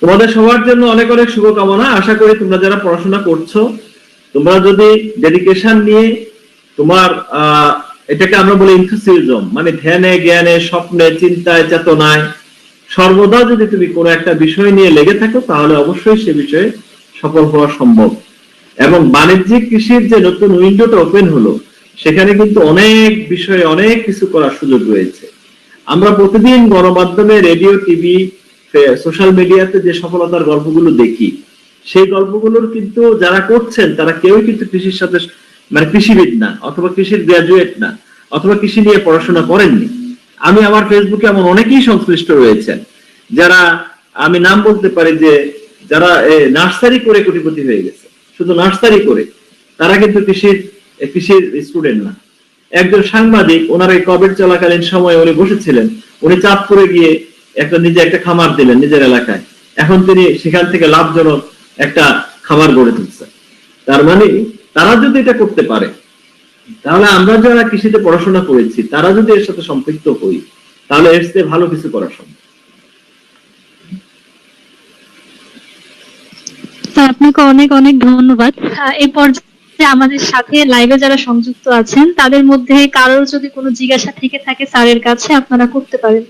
তোমাদের সবার জন্য অনেক অনেক শুভকামনা। আশা করি তোমরা যারা পড়াশোনা করছো, তোমরা যদি ডেডিকেশন নিয়ে তোমার এটাকে আমরা বলি এনথুসিয়াজম, মানে ধ্যানে, জ্ঞানে, স্বপ্নে, চিন্তায়, চেতনায় সর্বদা যদি তুমি কোনো একটা বিষয় নিয়ে লেগে থাকো, তাহলে অবশ্যই সে বিষয়ে সফল হওয়া সম্ভব। এবং বাণিজ্যিক কৃষির যে নতুন উইন্ডোটা ওপেন হলো, সেখানে কিন্তু অনেক বিষয়ে অনেক কিছু করার সুযোগ রয়েছে। আমরা প্রতিদিন গণমাধ্যমে, রেডিও, টিভি, সোশ্যাল মিডিয়াতে যে সফলতার গল্পগুলো দেখি, সেই গল্পগুলোর কিন্তু যারা করছেন তারা কেউই কিন্তু কৃষির সাথে, মানে কৃষিবিদ না, অথবা কৃষির গ্রাজুয়েট না, অথবা কৃষি নিয়ে পড়াশোনা করেননি। আমি আমার ফেসবুকে এমন অনেকেই সংশ্লিষ্ট রয়েছেন, যারা আমি নাম বলতে পারি যে যারা নার্সারি করে কোটিপতি হয়ে গেছে, শুধু নার্সারি করে। তারা কিন্তু কৃষির স্টুডেন্ট না। একজন সাংবাদিক, ওনার এই কোভিড চলাকালীন সময়ে উনি বসেছিলেন, উনি চাঁদপুরে গিয়ে নিজে একটা খামার দিলেন নিজের এলাকায়। এখন তিনি সেখান থেকে লাভজনক একটা খামার গড়ে তুলছেন। তার মানে তারা যদি এটা করতে পারে, তাহলে আমরা যারা কৃষিতে পড়াশোনা করেছি, তারা যদি এর সাথে সম্পৃক্ত হই, তাহলে এর চেয়ে ভালো কিছু করা সম্ভব। আপনাকে অনেক অনেক ধন্যবাদ। এই পর্যায়ে আমাদের সাথে লাইভে যারা সংযুক্ত আছেন, তাদের মধ্যে কারোর যদি কোনো জিজ্ঞাসা থেকে থাকে স্যারের কাছে, আপনারা করতে পারেন।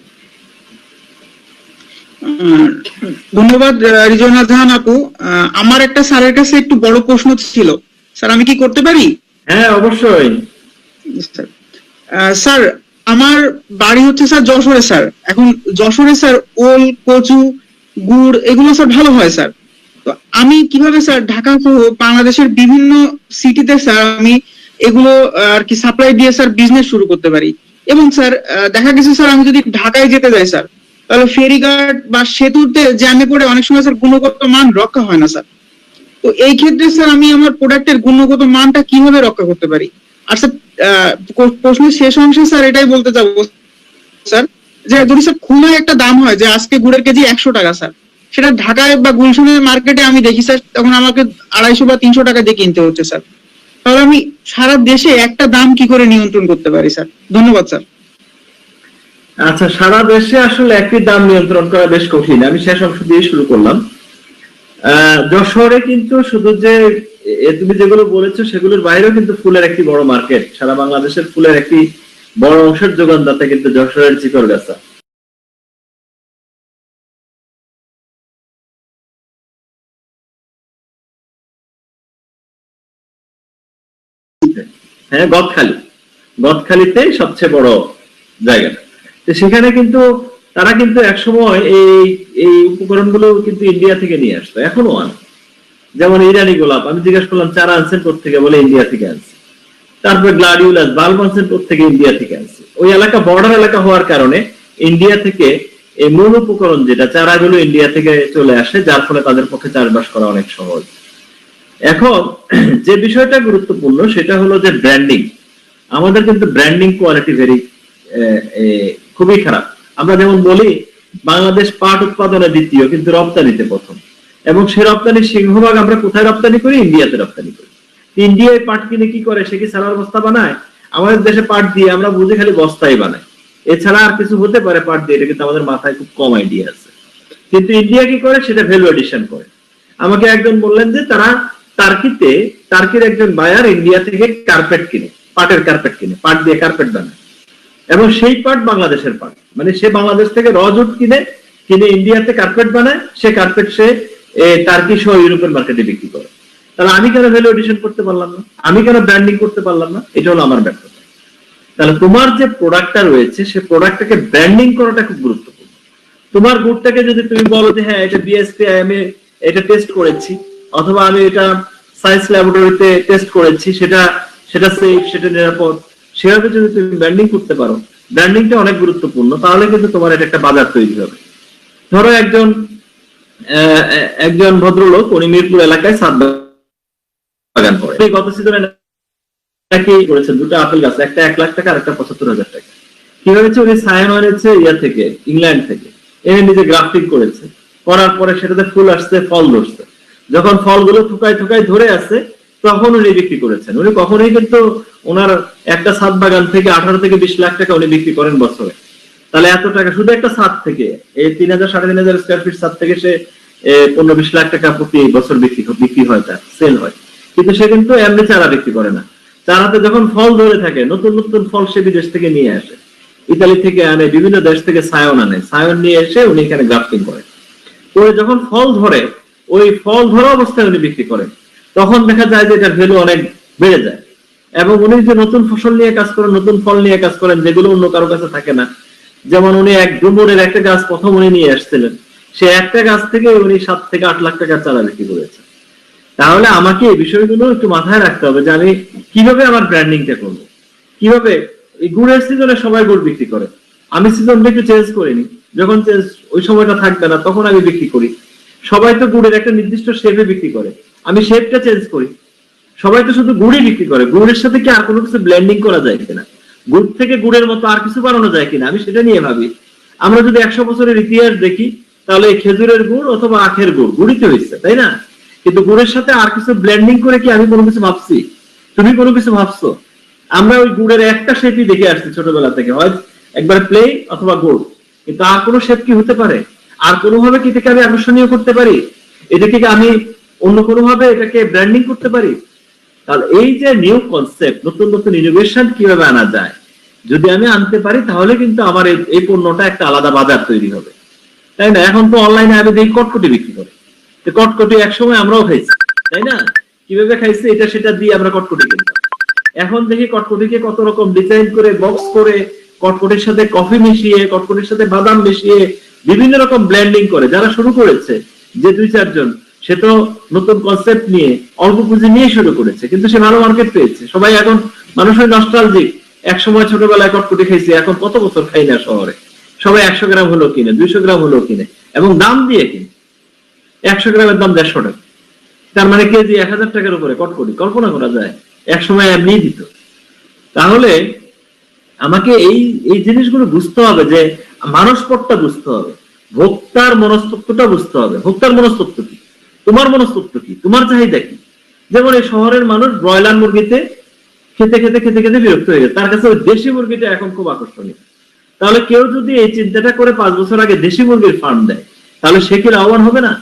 ধন্যবাদ রিজওয়ানা জাহান আপু। আমার একটা স্যারের কাছে একটু বড় প্রশ্ন ছিল, স্যার আমি কি করতে পারি? হ্যাঁ, অবশ্যই। স্যার আমার বাড়ি হচ্ছে স্যার যশোরে স্যার। এখন যশোরে স্যার ওল, কচু, গুড় এগুলো স্যার ভালো হয় স্যার। তো আমি কিভাবে স্যার ঢাকা সহ বাংলাদেশের বিভিন্ন সিটিতে স্যার আমি এগুলো আর কি সাপ্লাই দিয়ে স্যার বিজনেস শুরু করতে পারি? এবং স্যার দেখা গেছে স্যার আমি যদি ঢাকায় যেতে যাই স্যার, তাহলে ফেরিঘাট বা সেতুতে জ্যামে পড়ে অনেক সময় স্যার গুণগত মান রক্ষা হয় না স্যার। তো এই ক্ষেত্রে স্যার আমি আমার প্রোডাক্টের গুণগত মানটা কিভাবে রক্ষা করতে পারি? আর স্যার প্রশ্নের শেষ অংশে স্যার এটাই বলতে চাবো স্যার, যে যদি স্যার খুলনায় একটা দাম হয় যে আজকে গুড়ের কেজি 100 টাকা স্যার, সেটা ঢাকায় বা গুলশানের মার্কেটে আমি দেখি স্যার, তখন আমাকে 250 বা 300 টাকা দিয়ে কিনতে হচ্ছে স্যার। তাহলে আমি সারা দেশে একটা দাম কি করে নিয়ন্ত্রণ করতে পারি স্যার? ধন্যবাদ স্যার। আচ্ছা, সারা দেশে আসলে একই দাম নিয়ন্ত্রণ করা বেশ কঠিন। আমি শেষ অংশ দিয়ে শুরু করলাম। যশোরে কিন্তু শুধু যে তুমি যেগুলো বলেছো সেগুলোর বাইরেও কিন্তু ফুলের একটি বড় মার্কেট, সারা বাংলাদেশের ফুলের একটি বড় অংশের যোগানদাতা কিন্তু যশোরের চিকরগাছা। হ্যাঁ, গদখালিতে সবচেয়ে বড় জায়গা। তো সেখানে কিন্তু তারা কিন্তু একসময় এই এই উপকরণগুলো কিন্তু ইন্ডিয়া থেকে নিয়ে আসতো, এখনো আনে। যেমন ইরানি গোলাপ, আমি জিজ্ঞেস করলাম চারা আনছেন কোথেকে, বলে ইন্ডিয়া থেকে আনছে। তারপরে গ্লাডিউলাস বাল্ব আনছেন কোথেকে, ইন্ডিয়া থেকে আনছে। ওই এলাকা বর্ডার এলাকা হওয়ার কারণে ইন্ডিয়া থেকে এই মূল উপকরণ যেটা চারাগুলো ইন্ডিয়া থেকে চলে আসে, যার ফলে তাদের পক্ষে চাষবাস করা অনেক সহজ। এখন যে বিষয়টা গুরুত্বপূর্ণ সেটা হলো যে ব্র্যান্ডিং। আমাদের কিন্তু ব্র্যান্ডিং কোয়ালিটি খুবই খারাপ। আমরা যেমন বলি বাংলাদেশ পাট উৎপাদনে দ্বিতীয় কিন্তু রপ্তানিতে প্রথম, এবং সে রপ্তানির সিংহভাগ আমরা কোথায় রপ্তানি করি? ইন্ডিয়াতে রপ্তানি করি। ইন্ডিয়ায় পাট কিনে কি করে? সে কি সালার বস্তা বানায়? আমাদের দেশে পাট দিয়ে আমরা বুঝি খালি বস্তাই বানায়, এছাড়া আর কিছু হতে পারে পাট দিয়ে, এটা কিন্তু আমাদের মাথায় খুব কম আইডিয়া আছে। কিন্তু ইন্ডিয়া কি করে? সেটা ভ্যালু এডিশন করে। আমাকে একজন বললেন যে তারা টার্কির একজন বায়ার ইন্ডিয়া থেকে কার্পেট কিনে, পাটের কার্পেট কিনে, পাট দিয়ে কার্পেট বানায়, এবং সেই পাট বাংলাদেশের পাট। মানে সে বাংলাদেশ থেকে রজুট কিনে ইন্ডিয়াতে কার্পেট বানায়, সে কার্পেট সে টার্কি সহ ইউরোপের মার্কেটে বিক্রি করে। তাহলে আমি কেন ভ্যালু এডিশন করতে পারলাম না? আমি কেন ব্র্যান্ডিং করতে পারলাম না? এটা হলো আমার ব্যর্থতা। তাহলে তোমার যে প্রোডাক্টটা রয়েছে সে প্রোডাক্টটাকে ব্র্যান্ডিং করাটা খুব গুরুত্বপূর্ণ। তোমার গুড়টাকে যদি তুমি বলো যে হ্যাঁ এটা বিএসপি আমি এটা টেস্ট করেছি, অথবা আমি এটা সায়েন্স ল্যাবরেটরিতে টেস্ট করেছি, সেটা সেফ, সেটা নিরাপদ, সেভাবে যদি তুমি ব্র্যান্ডিং করতে পারো, ব্র্যান্ডিংটা অনেক গুরুত্বপূর্ণ, তাহলে কিন্তু তোমার এটা একটা বাজার তৈরি হবে। ধরো একজন ভদ্রলোক উনি মিরপুর এলাকায় ছাদ বাগান করে, গত সিজনে নাকি করেছেন দুটো আপেল গাছ, একটা 1 লাখ টাকা আর একটা 75,000 টাকা। কি হয়েছে? উনি সায়ান এনেছে থেকে, ইংল্যান্ড থেকে, এনে নিজে গ্রাফটিং করেছে, করার পরে সেটাতে ফুল আসছে, ফল ধরছে। যখন ফলগুলো থুকায় ধরে আছে তখন উনি বিক্রি করেছেন। উনি কখনোই কিন্তু ওনার একটা ছাদ বাগান থেকে 18 থেকে 20 লাখ টাকা উনি বিক্রি করেন বছরে। তাহলে এত টাকা শুধু একটা ছাদ থেকে, এই 3,000 3,500 স্কয়ার ফিট ছাদ থেকে সে 15-20 লাখ টাকা প্রতি বছর বিক্রি হয়, তার সেল হয়। কিন্তু সে কিন্তু এমনি চারা বিক্রি করে না। চারাতে যখন ফল ধরে থাকে, নতুন নতুন ফল সে বিদেশ থেকে নিয়ে আসে, ইতালি থেকে আনে, বিভিন্ন দেশ থেকে সায়ন আনে, সায়ন নিয়ে এসে উনি এখানে গ্রাফটিং করেন। করে যখন ফল ধরে, ওই ফল ধরা অবস্থায় উনি বিক্রি করেন, তখন দেখা যায় যে এটার ভ্যালু অনেক বেড়ে যায়। এবং উনি যে নতুন ফসল নিয়ে কাজ করেন, নতুন ফল নিয়ে কাজ করেন, যেগুলো অন্য কারো কাছে থাকে না। যেমন উনি এক ডুমুরের একটা গাছ প্রথম উনি নিয়ে আসছিলেন, সে একটা গাছ থেকে উনি 7 থেকে 8 লাখ টাকার চারা বিক্রি করেছে। তাহলে আমাকে এই বিষয়গুলো একটু মাথায় রাখতে হবে যে আমি কিভাবে আমার ব্র্যান্ডিংটা করবো, কিভাবে। এই গুড়ের সিজনে সবাই গুড় বিক্রি করে, আমি সিজনটা একটু চেঞ্জ করিনি, যখন ওই সময়টা থাকবে না তখন আমি বিক্রি করি। সবাই তো গুড়ের একটা নির্দিষ্ট শেপে বিক্রি করে, আমি শেপটা চেঞ্জ করি। সবাই তো শুধু গুড়ই বিক্রি করে, গুড়ের সাথে কি আর কোনো কিছু ব্লেন্ডিং করা যায় কিনা, গুড় থেকে গুড়ের মতো আর কিছু বানানো যায় কিনা, আমি সেটা নিয়ে ভাবি। আমরা যদি 100 বছরের ইতিহাস দেখি, তাহলে এই খেজুরের গুড় অথবা আখের গুড়, গুড়ই তো হয়েছে, তাই না? কিন্তু গুড়ের সাথে আর কিছু ব্লেন্ডিং করে কি আমি কোনো কিছু ভাবছি? তুমি কোনো কিছু ভাবছো? আমরা ওই গুড়ের একটা শেপই দেখে আসছি ছোটবেলা থেকে, হয় একবার প্লেন অথবা গুড়, কিন্তু আর কোনো শেপ কি হতে পারে? আর কোনোভাবে কি এটাকে আমি আকর্ষণীয় করতে পারি? এটাকে আমি অন্য কোনোভাবে এটাকে ব্র্যান্ডিং করতে পারি? তাহলে এই যে নিউ কনসেপ্ট, নতুন নতুন ইনোভেশন কিভাবে আনা যায়, যদি আমি আনতে পারি, তাহলে কিন্তু আমার এই পণ্যটা একটা আলাদা বাজার তৈরি হবে, তাই না? এখন তো অনলাইনে আমি দেখি কটকটি বিক্রি করে, কটকটি একসময় আমরাও খাইছি, তাই না? কিভাবে খাইছি, এটা সেটা দিয়ে আমরা কটকটি কিনতাম। এখন দেখি কটকটিকে কত রকম ডিজাইন করে, বক্স করে, কটকটির সাথে কফি মিশিয়ে, কটকটির সাথে বাদাম মিশিয়ে বিভিন্ন রকম ব্লেন্ডিং করে। যারা শুরু করেছে, যে 2-4 জন, সে তো নতুন কনসেপ্ট নিয়ে অল্প পুঁজি নিয়ে শুরু করেছে, কিন্তু সে ভালো মার্কেট পেয়েছে। সবাই এখন মানুষের নস্টালজিক, এক সময় ছোটবেলায় কটকটি খাইছে, এখন কত বছর খাই না শহরে। সবাই 100 গ্রাম হলো কিনে, 200 গ্রাম হলো কিনে, এবং দাম দিয়ে কিনে। 100 গ্রামের দাম 150 টাকা, তার মানে কেজি 1000 টাকার উপরে কটকটি। কল্পনা করা যায়? এক সময় এমনি দিত। তাহলে আমাকে এই জিনিসগুলো বুঝতে হবে, যে মানসপটটা বুঝতে হবে। ভোক্তার মনস্তত্ত্বটা বুঝতে হবে। ভোক্তার মনস্তত্ত্ব কি, তোমার মনস্তত্ত্ব কি, তোমার চাহিদা কি। যেমন এই শহরের মানুষ ব্রয়লার মুরগিতে খেতে খেতে খেতে খেতে বিরক্ত হয়ে গেছে, তার কাছে ওই দেশি মুরগিটা এখন খুব আকর্ষণীয়। তাহলে কেউ যদি এই চিন্তাটা করে 5 বছর আগে দেশি মুরগির ফার্ম দেয়, তাহলে সে কি লাভবান হবে না?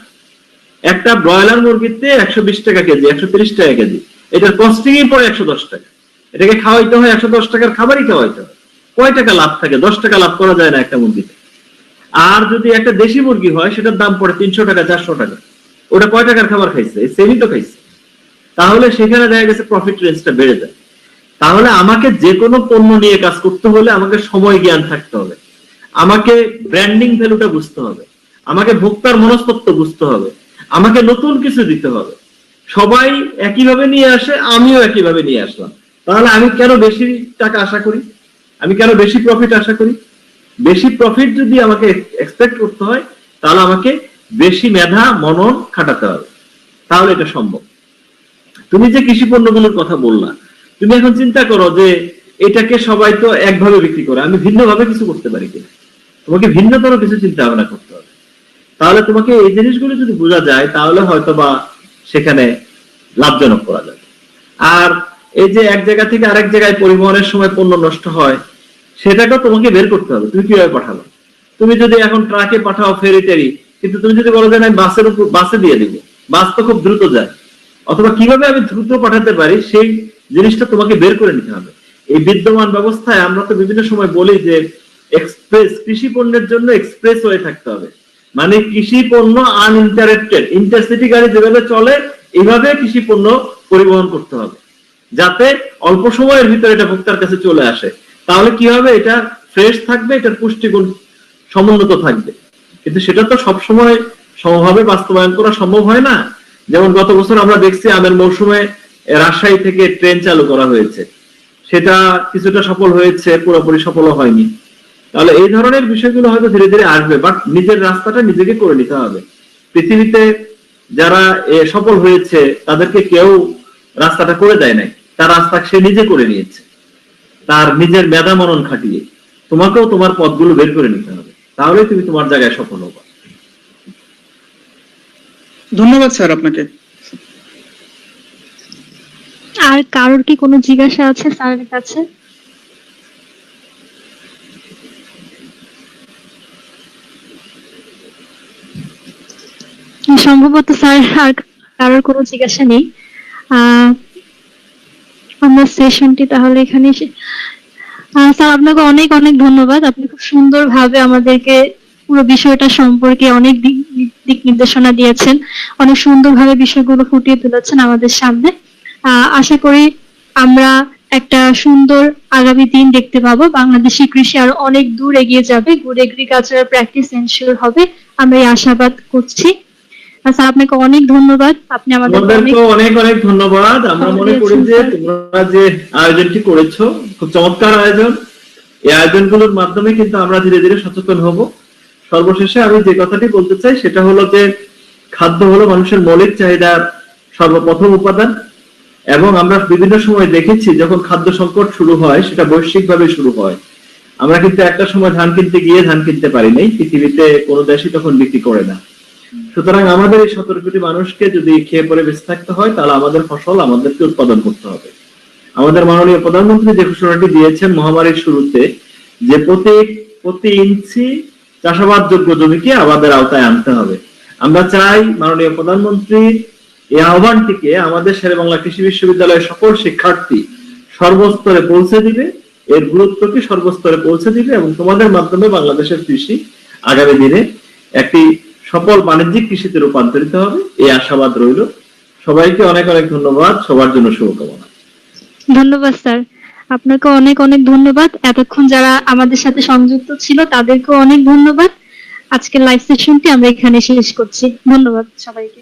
একটা ব্রয়লার মুরগিতে 120 টাকা কেজি, 130 টাকা কেজি, এটার কস্টিংই পড়ে 110 টাকা। এটাকে খাওয়াইতে হয় 110 টাকার খাবারই খাওয়াইতে হয়। কয় টাকা লাভ থাকে? 10 টাকা লাভ করা যায় না একটা মুরগিতে। আর যদি একটা দেশি মুরগি হয়, সেটার দাম পড়ে 300 টাকা, 400 টাকা। ওটা কয় টাকার খাবার খাইছে? সেমই তো খাইছে। তাহলে সেখানে দেখা গেছে প্রফিট রেঞ্জটা বেড়ে যায়। তাহলে আমাকে যে কোনো পণ্য নিয়ে কাজ করতে হলে আমাকে সময় জ্ঞান থাকতে হবে, আমাকে ব্র্যান্ডিং ভ্যালুটা বুঝতে হবে, আমাকে ভোক্তার মনস্তত্ত্ব বুঝতে হবে, আমাকে নতুন কিছু দিতে হবে। সবাই একইভাবে নিয়ে আসে, আমিও একইভাবে নিয়ে আসলাম। তাহলে আমি কেন বেশি টাকা আশা করি? আমি কেন বেশি প্রফিট আশা করি? বেশি প্রফিট যদি আমাকে এক্সপেক্ট করতে হয়, তাহলে আমাকে বেশি মেধা মনন খাটাতে হবে, তাহলে এটা সম্ভব। তুমি যে কৃষি পণ্যগুলোর কথা বললা, তুমি এখন চিন্তা করো যে এটাকে সবাই তো একভাবে বিক্রি করে, আমি ভিন্নভাবে কিছু করতে পারি কিনা। তোমাকে ভিন্নতর কিছু চিন্তা ভাবনা করতে হবে। তাহলে তোমাকে এই জিনিসগুলো যদি বোঝা যায়, তাহলে হয়তো বা সেখানে লাভজনক করা যাবে। আর এই যে এক জায়গা থেকে আরেক জায়গায় পরিবহনের সময় পণ্য নষ্ট হয়, সেটাকে তোমাকে বের করতে হবে। তুমি কিভাবে পাঠাবে? তুমি যদি এখন ট্রাকে পাঠাও, ফেরি টেরি, কিন্তু তুমি যদি বলো যে আমি বাসের উপর বাসে দিয়ে দিব, বাস তো খুব দ্রুত যায়, অথবা কিভাবে আমি দ্রুত পাঠাতে পারি, সেই জিনিসটা তোমাকে বের করে নিতে হবে। এই বিদ্যমান ব্যবস্থায় আমরা তো বিভিন্ন সময় বলি যে এক্সপ্রেস, কৃষি পণ্যের জন্য এক্সপ্রেস ওয়ে থাকতে হবে। মানে কৃষি পণ্য আনইন্টারেক্টেড, ইন্টারসিটি গাড়ি যেভাবে চলে এইভাবে কৃষি পণ্য পরিবহন করতে হবে, যাতে অল্প সময়ের ভিতরে এটা ভোক্তার কাছে চলে আসে। তাহলে কি হবে? এটা ফ্রেশ থাকবে, এটার পুষ্টিগুণ সমুন্নত থাকবে। কিন্তু সেটা তো সবসময় সমভাবে বাস্তবায়ন করা সম্ভব হয় না। যেমন গত বছর আমরা দেখছি আমের মৌসুমে রাজশাহী থেকে ট্রেন চালু করা হয়েছে, সেটা কিছুটা সফল হয়েছে, পুরোপুরি সফল হয়নি। তাহলে এই ধরনের বিষয়গুলো হয়তো ধীরে ধীরে আসবে, বাট নিজের রাস্তাটা নিজেকে করে নিতে হবে। পৃথিবীতে যারা সফল হয়েছে তাদেরকে কেউ রাস্তাটা করে দেয় নাই, তার রাস্তা সে নিজে করে নিয়েছে, তার নিজের মেধা মনন খাটিয়ে। তোমাকেও তোমার পথগুলো বের করে নিতে হবে, তাহলে তুমি তোমার জায়গায় সফল হবে। ধন্যবাদ স্যার আপনাকে। আর কারোর কি কোনো জিজ্ঞাসা আছে স্যারের কাছে? সম্ভবত স্যার আর কারোর কোনো জিজ্ঞাসা নেই। আমরা সেশনটি তাহলে এখানে স্যার আপনাকে অনেক অনেক ধন্যবাদ। আপনি খুব সুন্দরভাবে আমাদেরকে পুরো বিষয়টা সম্পর্কে অনেক দিক নির্দেশনা দিয়েছেন, অনেক সুন্দরভাবে বিষয়গুলো ফুটিয়ে তুলেছেন আমাদের সামনে। আশা করি আমরা একটা সুন্দর আগামী দিন দেখতে পাবো। বাংলাদেশি কৃষি আরো অনেক দূর এগিয়ে যাবে, গুড এগ্রিকালচারাল প্র্যাকটিস এনশিওর হবে, আমরা এই আশাবাদ করছি। স্যার আপনাকে অনেক ধন্যবাদ, আপনি আমাদেরকে অনেক অনেক ধন্যবাদ। আমরা মনে করি যে তোমরা যে আয়োজনটি করেছো খুব চমৎকার আয়োজন। এই আয়োজনগুলোর মাধ্যমে কিন্তু আমরা ধীরে ধীরে সচেতন হব। সর্বশেষে আমি যে কথাটি বলতে চাই সেটা হলো যে খাদ্য হলো মানুষের মৌলিক চাহিদার সর্বপ্রথম উপাদান, এবং আমরা বিভিন্ন সময় দেখেছি যখন খাদ্য সংকট শুরু হয় সেটা বৈশ্বিকভাবে শুরু হয়। আমরা কিন্তু একটা সময় ধান কিনতে গিয়ে ধান কিনতে পারি নাই, পৃথিবীতে কোনো দেশই তখন বিক্রি করে না। সুতরাং আমাদের এই 17 কোটি মানুষকে যদি খেয়ে পরে বেঁচে থাকতে হয়, তাহলে আমাদের ফসল আমাদেরকে উৎপাদন করতে হবে। আমাদের মাননীয় প্রধানমন্ত্রী যে ঘোষণাটি দিয়েছেন মহামারীর শুরুতে, যে প্রতি ইঞ্চি চাষাবাদযোগ্য জমিকে আবাদের আওতায় আনতে হবে। আমরা চাই মাননীয় প্রধানমন্ত্রীর এই আহ্বানটিকে আমাদের শেরেবাংলা কৃষি বিশ্ববিদ্যালয়ের সকল শিক্ষার্থী সর্বস্তরে পৌঁছে দিবে, এর গুরুত্বকে সর্বস্তরে পৌঁছে দিবে, এবং তোমাদের মাধ্যমে বাংলাদেশের কৃষি আগামী দিনে একটি সফল বাণিজ্যিক কৃষিতে রূপান্তরিত হবে, এই আশাবাদ রইল। সবাইকে অনেক অনেক ধন্যবাদ, সবার জন্য শুভকামনা। ধন্যবাদ স্যার, আপনাকে অনেক অনেক ধন্যবাদ। এতক্ষণ যারা আমাদের সাথে সংযুক্ত ছিল তাদেরকেও অনেক ধন্যবাদ। আজকের লাইভ সেশনটি আমরা এখানে শেষ করছি। ধন্যবাদ সবাইকে।